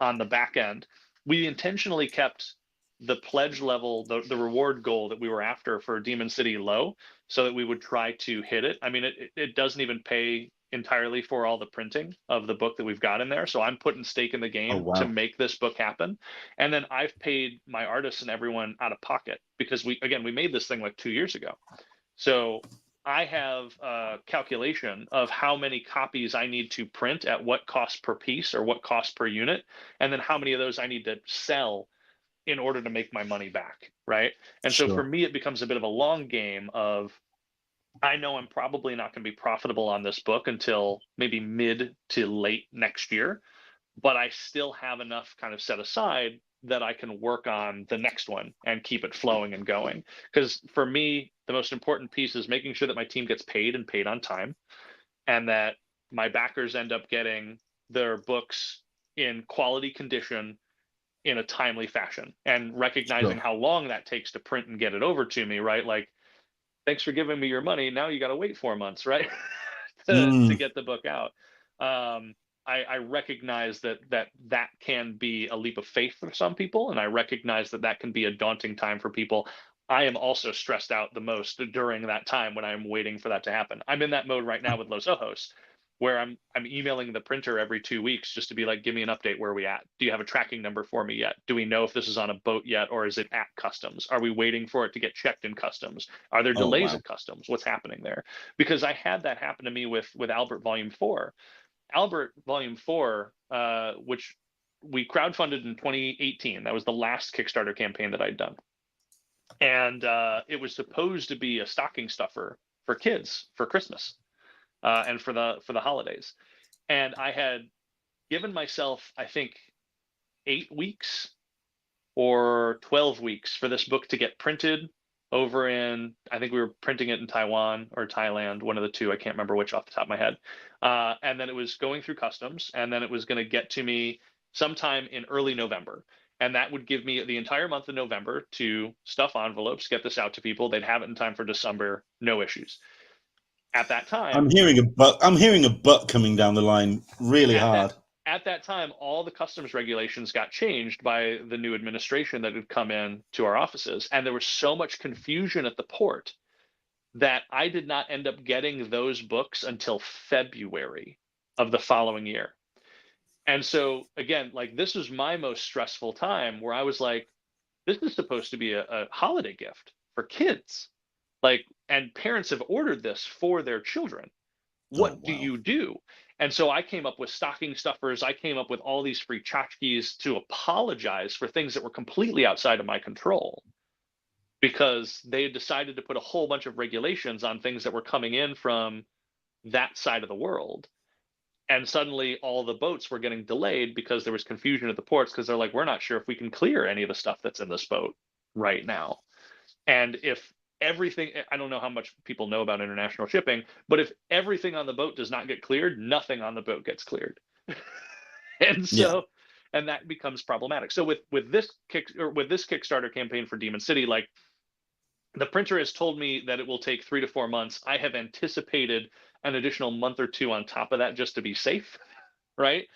on the back end. We intentionally kept the pledge level, the reward goal that we were after for Demon City low, so that we would try to hit it. I mean, it doesn't even pay entirely for all the printing of the book that we've got in there. So I'm putting stake in the Oh, game to wow. make this book happen. And then I've paid my artists and everyone out of pocket because we made this thing like 2 years ago. So I have a calculation of how many copies I need to print at what cost per piece or what cost per unit, and then how many of those I need to sell in order to make my money back, right? And so for Sure. me, it becomes a bit of a long game of, I know I'm probably not going to be profitable on this book until maybe mid to late next year, but I still have enough kind of set aside that I can work on the next one and keep it flowing and going. Because for me, the most important piece is making sure that my team gets paid and paid on time, and that my backers end up getting their books in quality condition in a timely fashion, and recognizing Sure. how long that takes to print and get it over to me, right? Like, thanks for giving me your money. Now you got to wait 4 months, right? to Mm, get the book out. I recognize that can be a leap of faith for some people, and I recognize that can be a daunting time for people. I am also stressed out the most during that time when I'm waiting for that to happen. I'm in that mode right now with Los Ojos, where I'm emailing the printer every 2 weeks just to be like, give me an update. Where are we at? Do you have a tracking number for me yet? Do we know if this is on a boat yet, or is it at customs? Are we waiting for it to get checked in customs? Are there oh, delays wow. at customs? What's happening there? Because I had that happen to me with Albert Volume 4. Albert Volume 4, which we crowdfunded in 2018. That was the last Kickstarter campaign that I'd done. And it was supposed to be a stocking stuffer for kids for Christmas and for the holidays. And I had given myself, I think, 8 weeks or 12 weeks for this book to get printed over in, I think we were printing it in Taiwan or Thailand, one of the two. I can't remember which off the top of my head. And then it was going through customs, and then it was going to get to me sometime in early November. And that would give me the entire month of November to stuff envelopes, get this out to people. They'd have it in time for December, no issues. At that time, I'm hearing a but coming down the line really at that hard. at that time, all the customs regulations got changed by the new administration that had come in to our offices, and there was so much confusion at the port that I did not end up getting those books until February of the following year. And so again, like, this was my most stressful time, where I was like, this is supposed to be a holiday gift for kids, like, and parents have ordered this for their children. Oh, What do wow. you do? And so I came up with stocking stuffers. I came up with all these free tchotchkes to apologize for things that were completely outside of my control, because they had decided to put a whole bunch of regulations on things that were coming in from that side of the world. And suddenly all the boats were getting delayed because there was confusion at the ports, because they're like, we're not sure if we can clear any of the stuff that's in this boat right now. And if everything, I don't know how much people know about international shipping, but if everything on the boat does not get cleared, nothing on the boat gets cleared. And Yeah. so, and that becomes problematic. So with this Kickstarter campaign for Demon City, like, the printer has told me that it will take 3 to 4 months. I have anticipated an additional month or two on top of that just to be safe, right?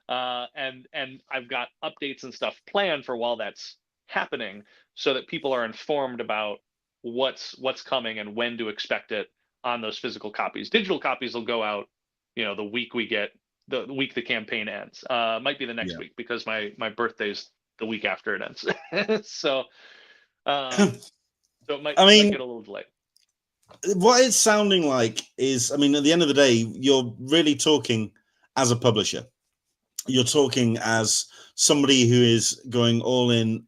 And I've got updates and stuff planned for while that's happening, so that people are informed about what's coming and when to expect it on those physical copies. Digital copies will go out, the week the week the campaign ends. Might be the next Yeah. week, because my birthday's the week after it ends. So um, so it might I might mean, get a little delayed. what it's sounding like is, I mean, at the end of the day, you're really talking as a publisher. You're talking as somebody who is going all in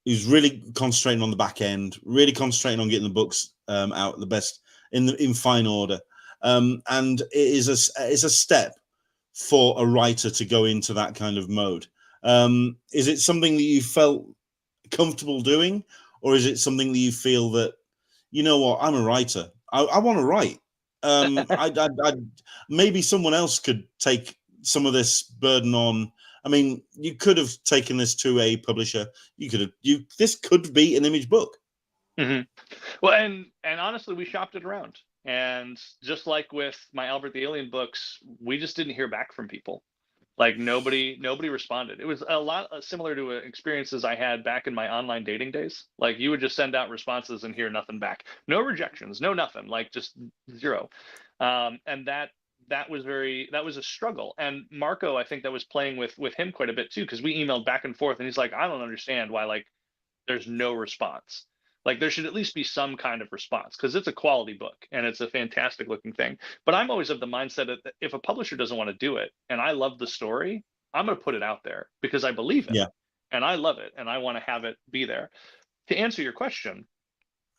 who's really concentrating on the back end, really concentrating on getting the books out the best in fine order. And it is a step for a writer to go into that kind of mode. Is it something that you felt comfortable doing, or is it something that you feel that, you know what, I'm a writer, I want to write, I maybe someone else could take some of this burden on? I mean, you could have taken this to a publisher. This could be an image book. Hmm. Well, and honestly, we shopped it around, and just like with my Albert the Alien books, we just didn't hear back from people. Like, nobody responded. It was a lot similar to experiences I had back in my online dating days. Like, you would just send out responses and hear nothing back. No rejections, no nothing, like, just zero. And that was a struggle. And Marco, I think that was playing with him quite a bit too, because we emailed back and forth, and he's like, I don't understand why like there's no response. Like there should at least be some kind of response, because it's a quality book and it's a fantastic looking thing. But I'm always of the mindset that if a publisher doesn't want to do it and I love the story, I'm going to put it out there because I believe in it and I love it and I want to have it be there. To answer your question,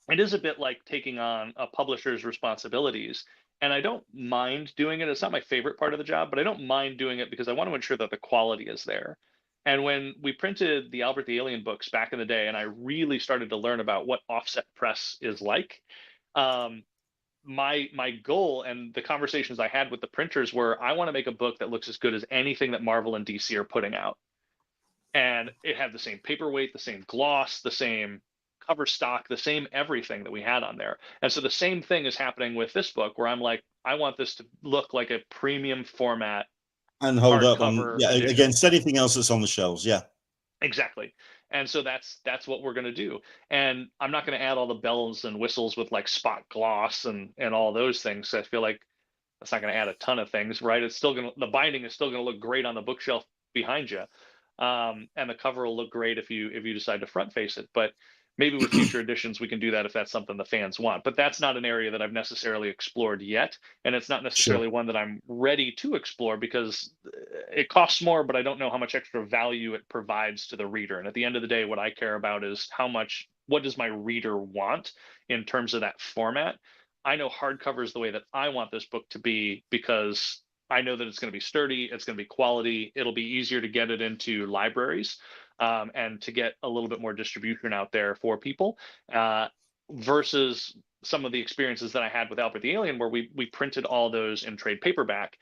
it is a bit like taking on a publisher's responsibilities. And I don't mind doing it. It's not my favorite part of the job, but I don't mind doing it because I want to ensure that the quality is there. And when we printed the Albert the Alien books back in the day, and I really started to learn about what offset press is like, my goal and the conversations I had with the printers were, I want to make a book that looks as good as anything that Marvel and DC are putting out. And it had the same paperweight, the same gloss, the same cover stock, the same everything that we had on there. And so the same thing is happening with this book, where I'm like, I want this to look like a premium format and hold up on edition against anything else that's on the shelves. Yeah, exactly. And so that's what we're going to do. And I'm not going to add all the bells and whistles with like spot gloss and all those things. I feel like that's not going to add a ton of things, right? It's still going to, the binding is still going to look great on the bookshelf behind you, and the cover will look great if you decide to front face it. But maybe with future editions we can do that if that's something the fans want. But that's not an area that I've necessarily explored yet, and it's not necessarily one that I'm ready to explore because it costs more, but I don't know how much extra value it provides to the reader. And at the end of the day, what I care about is what does my reader want in terms of that format. I know hardcover is the way that I want this book to be, because I know that it's going to be sturdy, it's going to be quality, it'll be easier to get it into libraries, and to get a little bit more distribution out there for people, versus some of the experiences that I had with Albert the Alien, where we printed all those in trade paperback,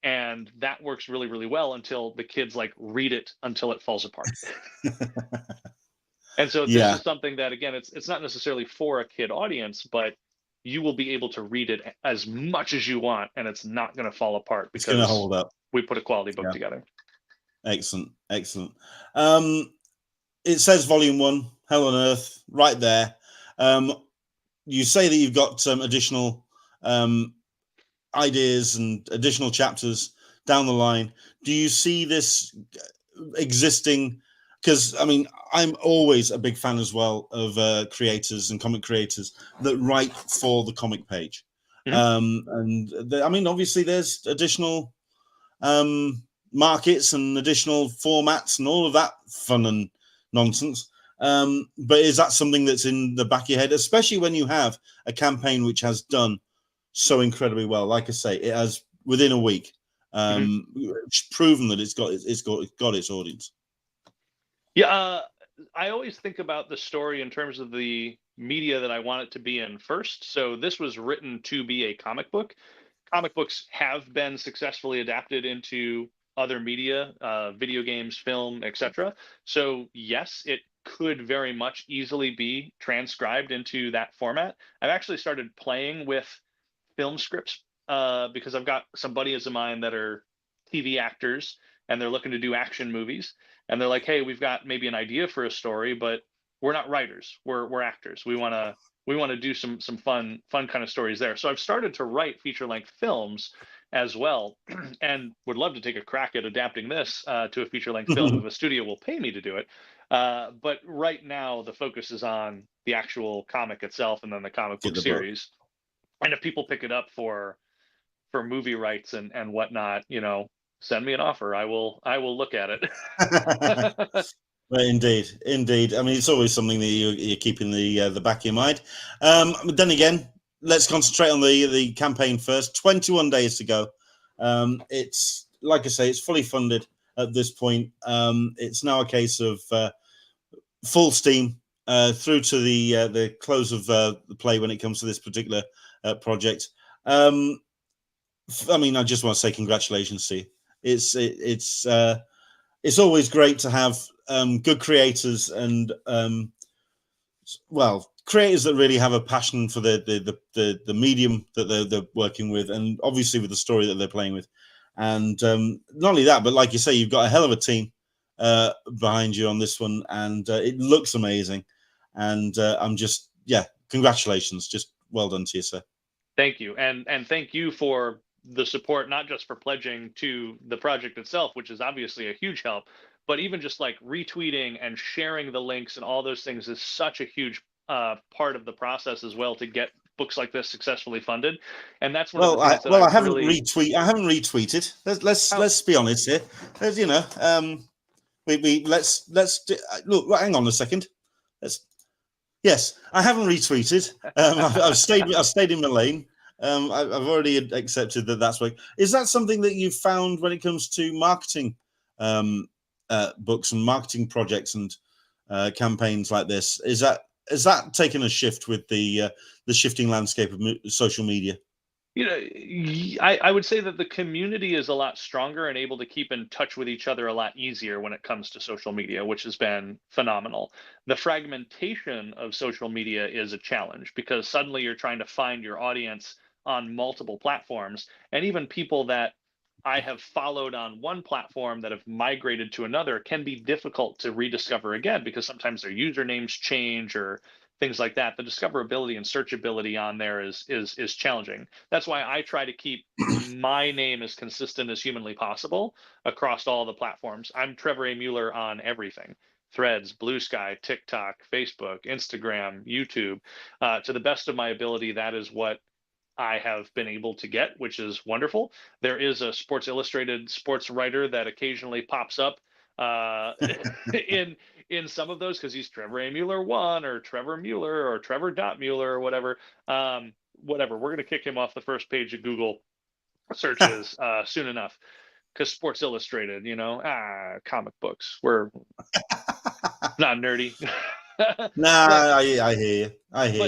and that works really, really well until the kids like read it until it falls apart. And so this is something that, again, it's not necessarily for a kid audience, but you will be able to read it as much as you want, and it's not going to fall apart because it's going to hold up. We put a quality book together. Excellent. It says Volume 1, Hell on Earth, right there. You say that you've got some additional ideas and additional chapters down the line. Do you see this existing? Because, I mean, I'm always a big fan as well of creators and comic creators that write for the comic page. I mean, obviously there's additional markets and additional formats and all of that fun and nonsense. But is that something that's in the back of your head, especially when you have a campaign which has done so incredibly well? Like I say, it has within a week proven that it's got its audience. Yeah, I always think about the story in terms of the media that I want it to be in first. So this was written to be a comic book. Comic books have been successfully adapted into other media, video games, film, etc. So yes, it could very much easily be transcribed into that format. I've actually started playing with film scripts because I've got some buddies of mine that are TV actors and they're looking to do action movies. And they're like, hey, we've got maybe an idea for a story, but we're not writers. We're actors. We want to do some fun kind of stories there. So I've started to write feature-length films as well, and would love to take a crack at adapting this to a feature-length film if a studio will pay me to do it. But right now, the focus is on the actual comic itself and then the comic book series. And if people pick it up for movie rights and whatnot, send me an offer. I will look at it. Well, indeed. I mean, it's always something that you're keeping the back of your mind. Then again, let's concentrate on the campaign first. 21 days to go. It's like I say, it's fully funded at this point. It's now a case of full steam through to the close of the play when it comes to this particular project. I mean, I just want to say congratulations to you. It's always great to have good creators and creators that really have a passion for the medium that they're working with, and obviously with the story that they're playing with. And not only that, but like you say, you've got a hell of a team behind you on this one, and it looks amazing. And I'm just, congratulations, just well done to you, sir. Thank you, and thank you for the support, not just for pledging to the project itself, which is obviously a huge help, but even just like retweeting and sharing the links and all those things is such a huge part of the process as well to get books like this successfully funded. And that's one of the things that I haven't really retweeted. Let's be honest here. There's, let's look. Hang on a second. Yes, I haven't retweeted. I've stayed in my lane. I've already accepted that that's what. Is that something that you've found when it comes to marketing books and marketing projects and campaigns like this? Has that taken a shift with the shifting landscape of social media? I would say that the community is a lot stronger and able to keep in touch with each other a lot easier when it comes to social media, which has been phenomenal. The fragmentation of social media is a challenge because suddenly you're trying to find your audience on multiple platforms, and even people that I have followed on one platform that have migrated to another can be difficult to rediscover again because sometimes their usernames change or things like that. The discoverability and searchability on there is challenging. That's why I try to keep my name as consistent as humanly possible across all the platforms. I'm Trevor A. Mueller on everything: Threads, Blue Sky, TikTok, Facebook, Instagram, YouTube. To the best of my ability, that is what I have been able to get, which is wonderful. There is a Sports Illustrated sports writer that occasionally pops up in some of those because he's Trevor A. Mueller 1 or Trevor Mueller or Trevor Mueller or whatever. Whatever. We're going to kick him off the first page of Google searches soon enough because Sports Illustrated, comic books. We're not nerdy. I hear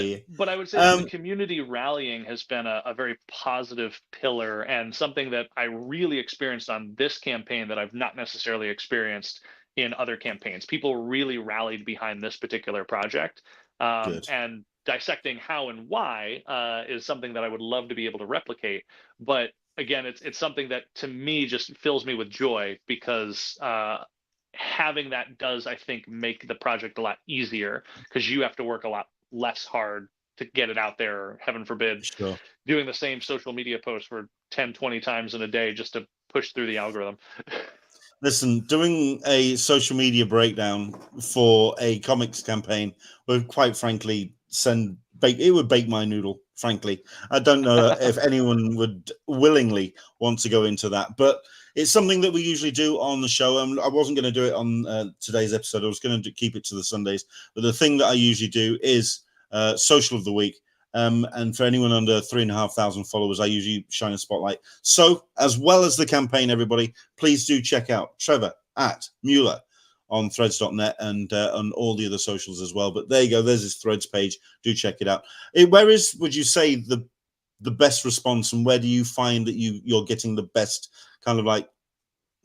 you. But I would say that the community rallying has been a very positive pillar and something that I really experienced on this campaign that I've not necessarily experienced in other campaigns. People really rallied behind this particular project. And dissecting how and why is something that I would love to be able to replicate. But again, it's something that to me just fills me with joy because having that does, I think, make the project a lot easier because you have to work a lot less hard to get it out there, or heaven forbid, doing the same social media post for 10, 20 times in a day just to push through the algorithm. Listen, doing a social media breakdown for a comics campaign would quite frankly it would bake my noodle, frankly. I don't know if anyone would willingly want to go into that, but it's something that we usually do on the show. I wasn't going to do it on today's episode. I was going to keep it to the Sundays. But the thing that I usually do is Social of the Week. And for anyone under 3,500 followers, I usually shine a spotlight. So, as well as the campaign, everybody, please do check out Trevor at Mueller on threads.net and on all the other socials as well. But there you go. There's his Threads page. Do check it out. Where would you say, the best response, and where do you find that you're getting the best kind of like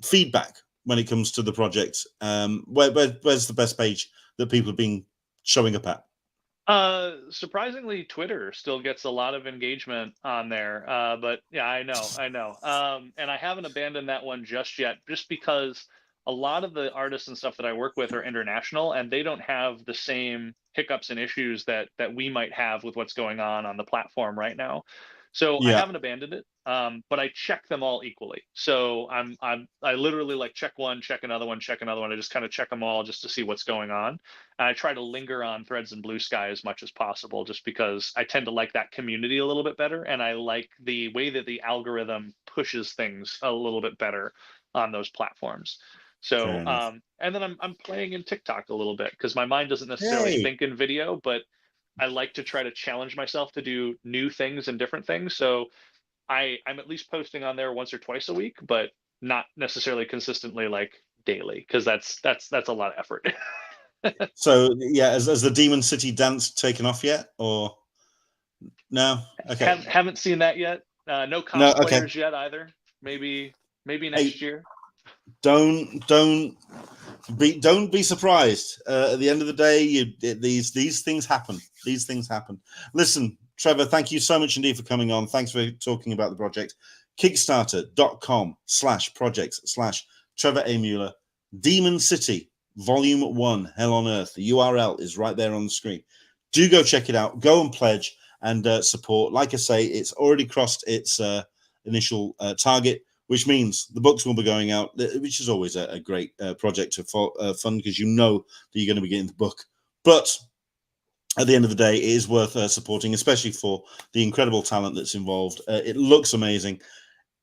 feedback when it comes to the project? Where's the best page that people have been showing up at? Surprisingly, Twitter still gets a lot of engagement on there. But yeah, I know. And I haven't abandoned that one just yet, just because a lot of the artists and stuff that I work with are international and they don't have the same hiccups and issues that we might have with what's going on the platform right now. So I haven't abandoned it, but I check them all equally. So I literally like check one, check another one, check another one. I just kind of check them all just to see what's going on. And I try to linger on Threads and Blue Sky as much as possible, just because I tend to like that community a little bit better, and I like the way that the algorithm pushes things a little bit better on those platforms. So and then I'm playing in TikTok a little bit because my mind doesn't necessarily think in video, but I like to try to challenge myself to do new things and different things. So I'm at least posting on there once or twice a week, but not necessarily consistently like daily, because that's a lot of effort. So yeah, has the Demon City dance taken off yet, or no? Okay, haven't seen that yet. No cosplayers yet either. Maybe next year. Don't be surprised. At the end of the day, these things happen. These things happen. Listen, Trevor, thank you so much indeed for coming on. Thanks for talking about the project. Kickstarter.com/projects/Trevor A. Mueller. Demon City Volume 1, Hell on Earth. The URL is right there on the screen. Do go check it out. Go and pledge. and support. Like I say, it's already crossed its initial target, which means the books will be going out, which is always a great project to fund, because you know that you're going to be getting the book. But at the end of the day, it is worth supporting, especially for the incredible talent that's involved. It looks amazing.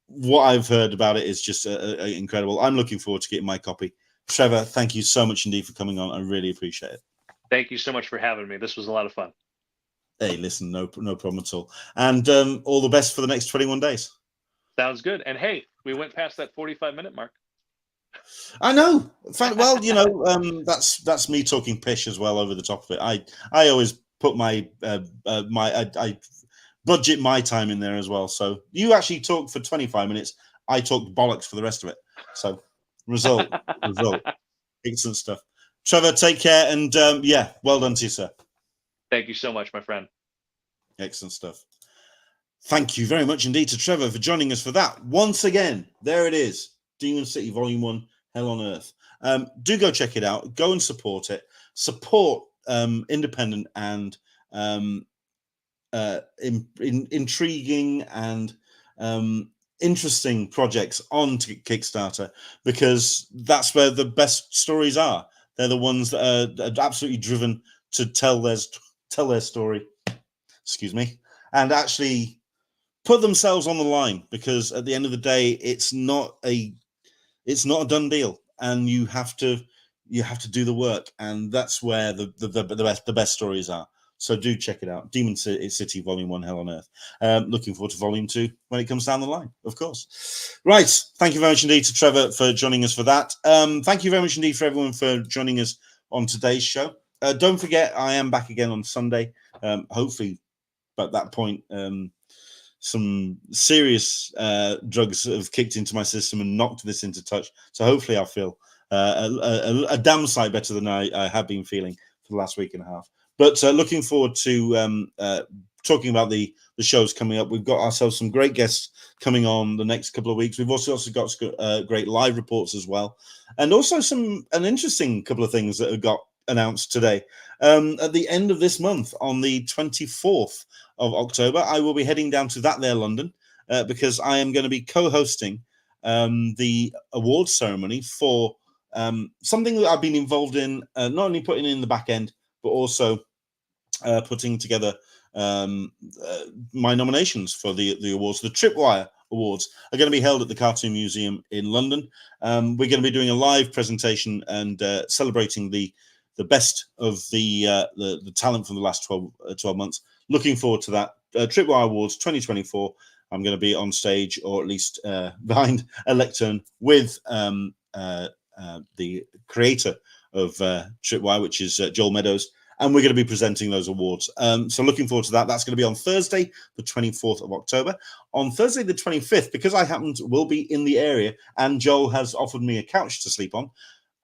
What I've heard about it is just incredible. I'm looking forward to getting my copy. Trevor, thank you so much indeed for coming on. I really appreciate it. Thank you so much for having me. This was a lot of fun. Hey, listen, no problem at all. And all the best for the next 21 days. Sounds good. And hey, we went past that 45-minute mark. I know. Well, you know, that's me talking pish as well over the top of it. I always put my I budget my time in there as well. So you actually talk for 25 minutes. I talked bollocks for the rest of it. So result. Excellent stuff. Trevor, take care, and yeah, well done to you, sir. Thank you so much, my friend. Excellent stuff. Thank you very much indeed to Trevor for joining us for that. Once again, there it is. Demon City Volume 1, Hell on Earth. Do go check it out. Go and support it. Support independent and intriguing and interesting projects on Kickstarter, because that's where the best stories are. They're the ones that are absolutely driven to tell their story. Excuse me. And actually put themselves on the line, because at the end of the day, it's not a done deal, and you have to do the work, and that's where the best stories are. So do check it out. Demon City Volume 1, Hell on Earth. Looking forward to Volume 2 when it comes down the line, of course. Right. Thank you very much indeed to Trevor for joining us for that. Thank you very much indeed for everyone for joining us on today's show. Don't forget, I am back again on Sunday. Hopefully, at that point, some serious drugs have kicked into my system and knocked this into touch. So hopefully I'll feel a damn sight better than I have been feeling for the last week and a half. But looking forward to talking about the shows coming up. We've got ourselves some great guests coming on the next couple of weeks. We've also got great live reports as well. And also an interesting couple of things that have got announced today. At the end of this month, on the 24th of October, I will be heading down to that there London, because I am going to be co-hosting the awards ceremony for something that I've been involved in, not only putting in the back end, but also putting together my nominations for the awards. The Tripwire Awards are going to be held at the Cartoon Museum in London. We're going to be doing a live presentation and celebrating the best of the talent from the last 12 months. Looking forward to that. Tripwire Awards 2024. I'm going to be on stage, or at least behind a lectern, with the creator of Tripwire, which is Joel Meadows, and we're going to be presenting those awards. So looking forward to that. That's going to be on Thursday, the 24th of October. On Thursday, the 25th, because I will be in the area, and Joel has offered me a couch to sleep on,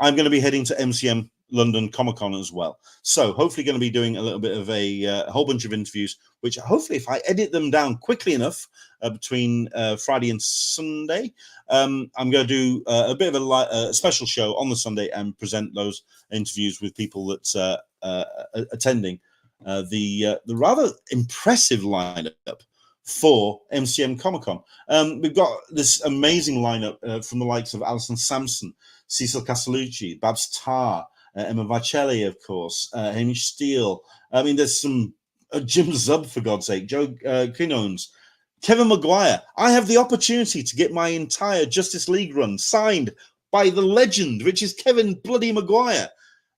I'm going to be heading to MCM London Comic Con as well. So hopefully going to be doing a little bit of a whole bunch of interviews, which hopefully, if I edit them down quickly enough between Friday and Sunday, I'm going to do a bit of a special show on the Sunday and present those interviews with people that's attending the rather impressive lineup for MCM Comic Con. We've got this amazing lineup from the likes of Alison Sampson, Cecil Castellucci, Babs Tarr, Emma Vicelli, of course, Hamish Steele. I mean, there's some Jim Zub, for God's sake, Joe Quinones, Kevin Maguire. I have the opportunity to get my entire Justice League run signed by the legend, which is Kevin bloody Maguire.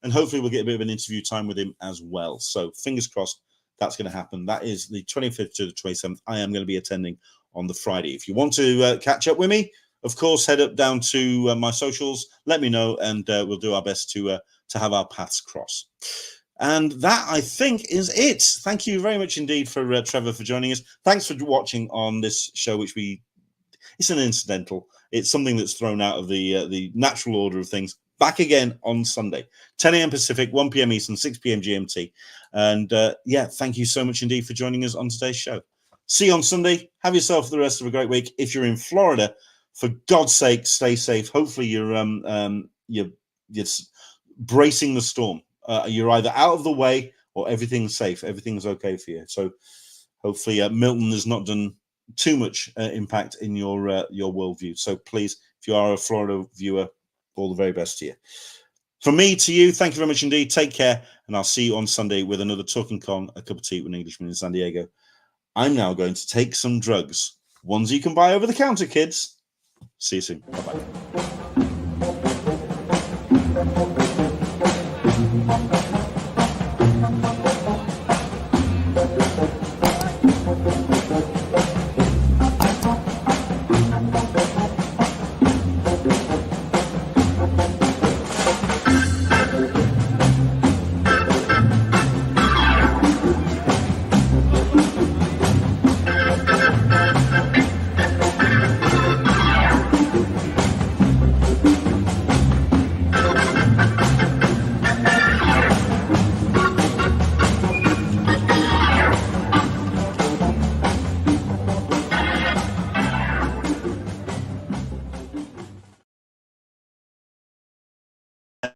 And hopefully we'll get a bit of an interview time with him as well. So fingers crossed that's going to happen. That is the 25th to the 27th. I am going to be attending on the Friday. If you want to catch up with me, of course, head up down to my socials. Let me know, and we'll do our best to have our paths cross. And that, I think, is it. Thank you very much indeed for Trevor for joining us. Thanks for watching on this show, which it's an incidental. It's something that's thrown out of the natural order of things. Back again on Sunday, 10 a.m. Pacific, 1 p.m. Eastern, 6 p.m. GMT. And yeah, thank you so much indeed for joining us on today's show. See you on Sunday. Have yourself the rest of a great week. If you're in Florida, for God's sake, stay safe. Hopefully you're bracing the storm. You're either out of the way or everything's safe. Everything's okay for you. So hopefully Milton has not done too much impact in your worldview. So please, if you are a Florida viewer, all the very best to you. From me to you, thank you very much indeed. Take care, and I'll see you on Sunday with another Talkin Con, a cup of tea with an Englishman in San Diego. I'm now going to take some drugs. Ones you can buy over the counter, kids. See you soon. Bye-bye.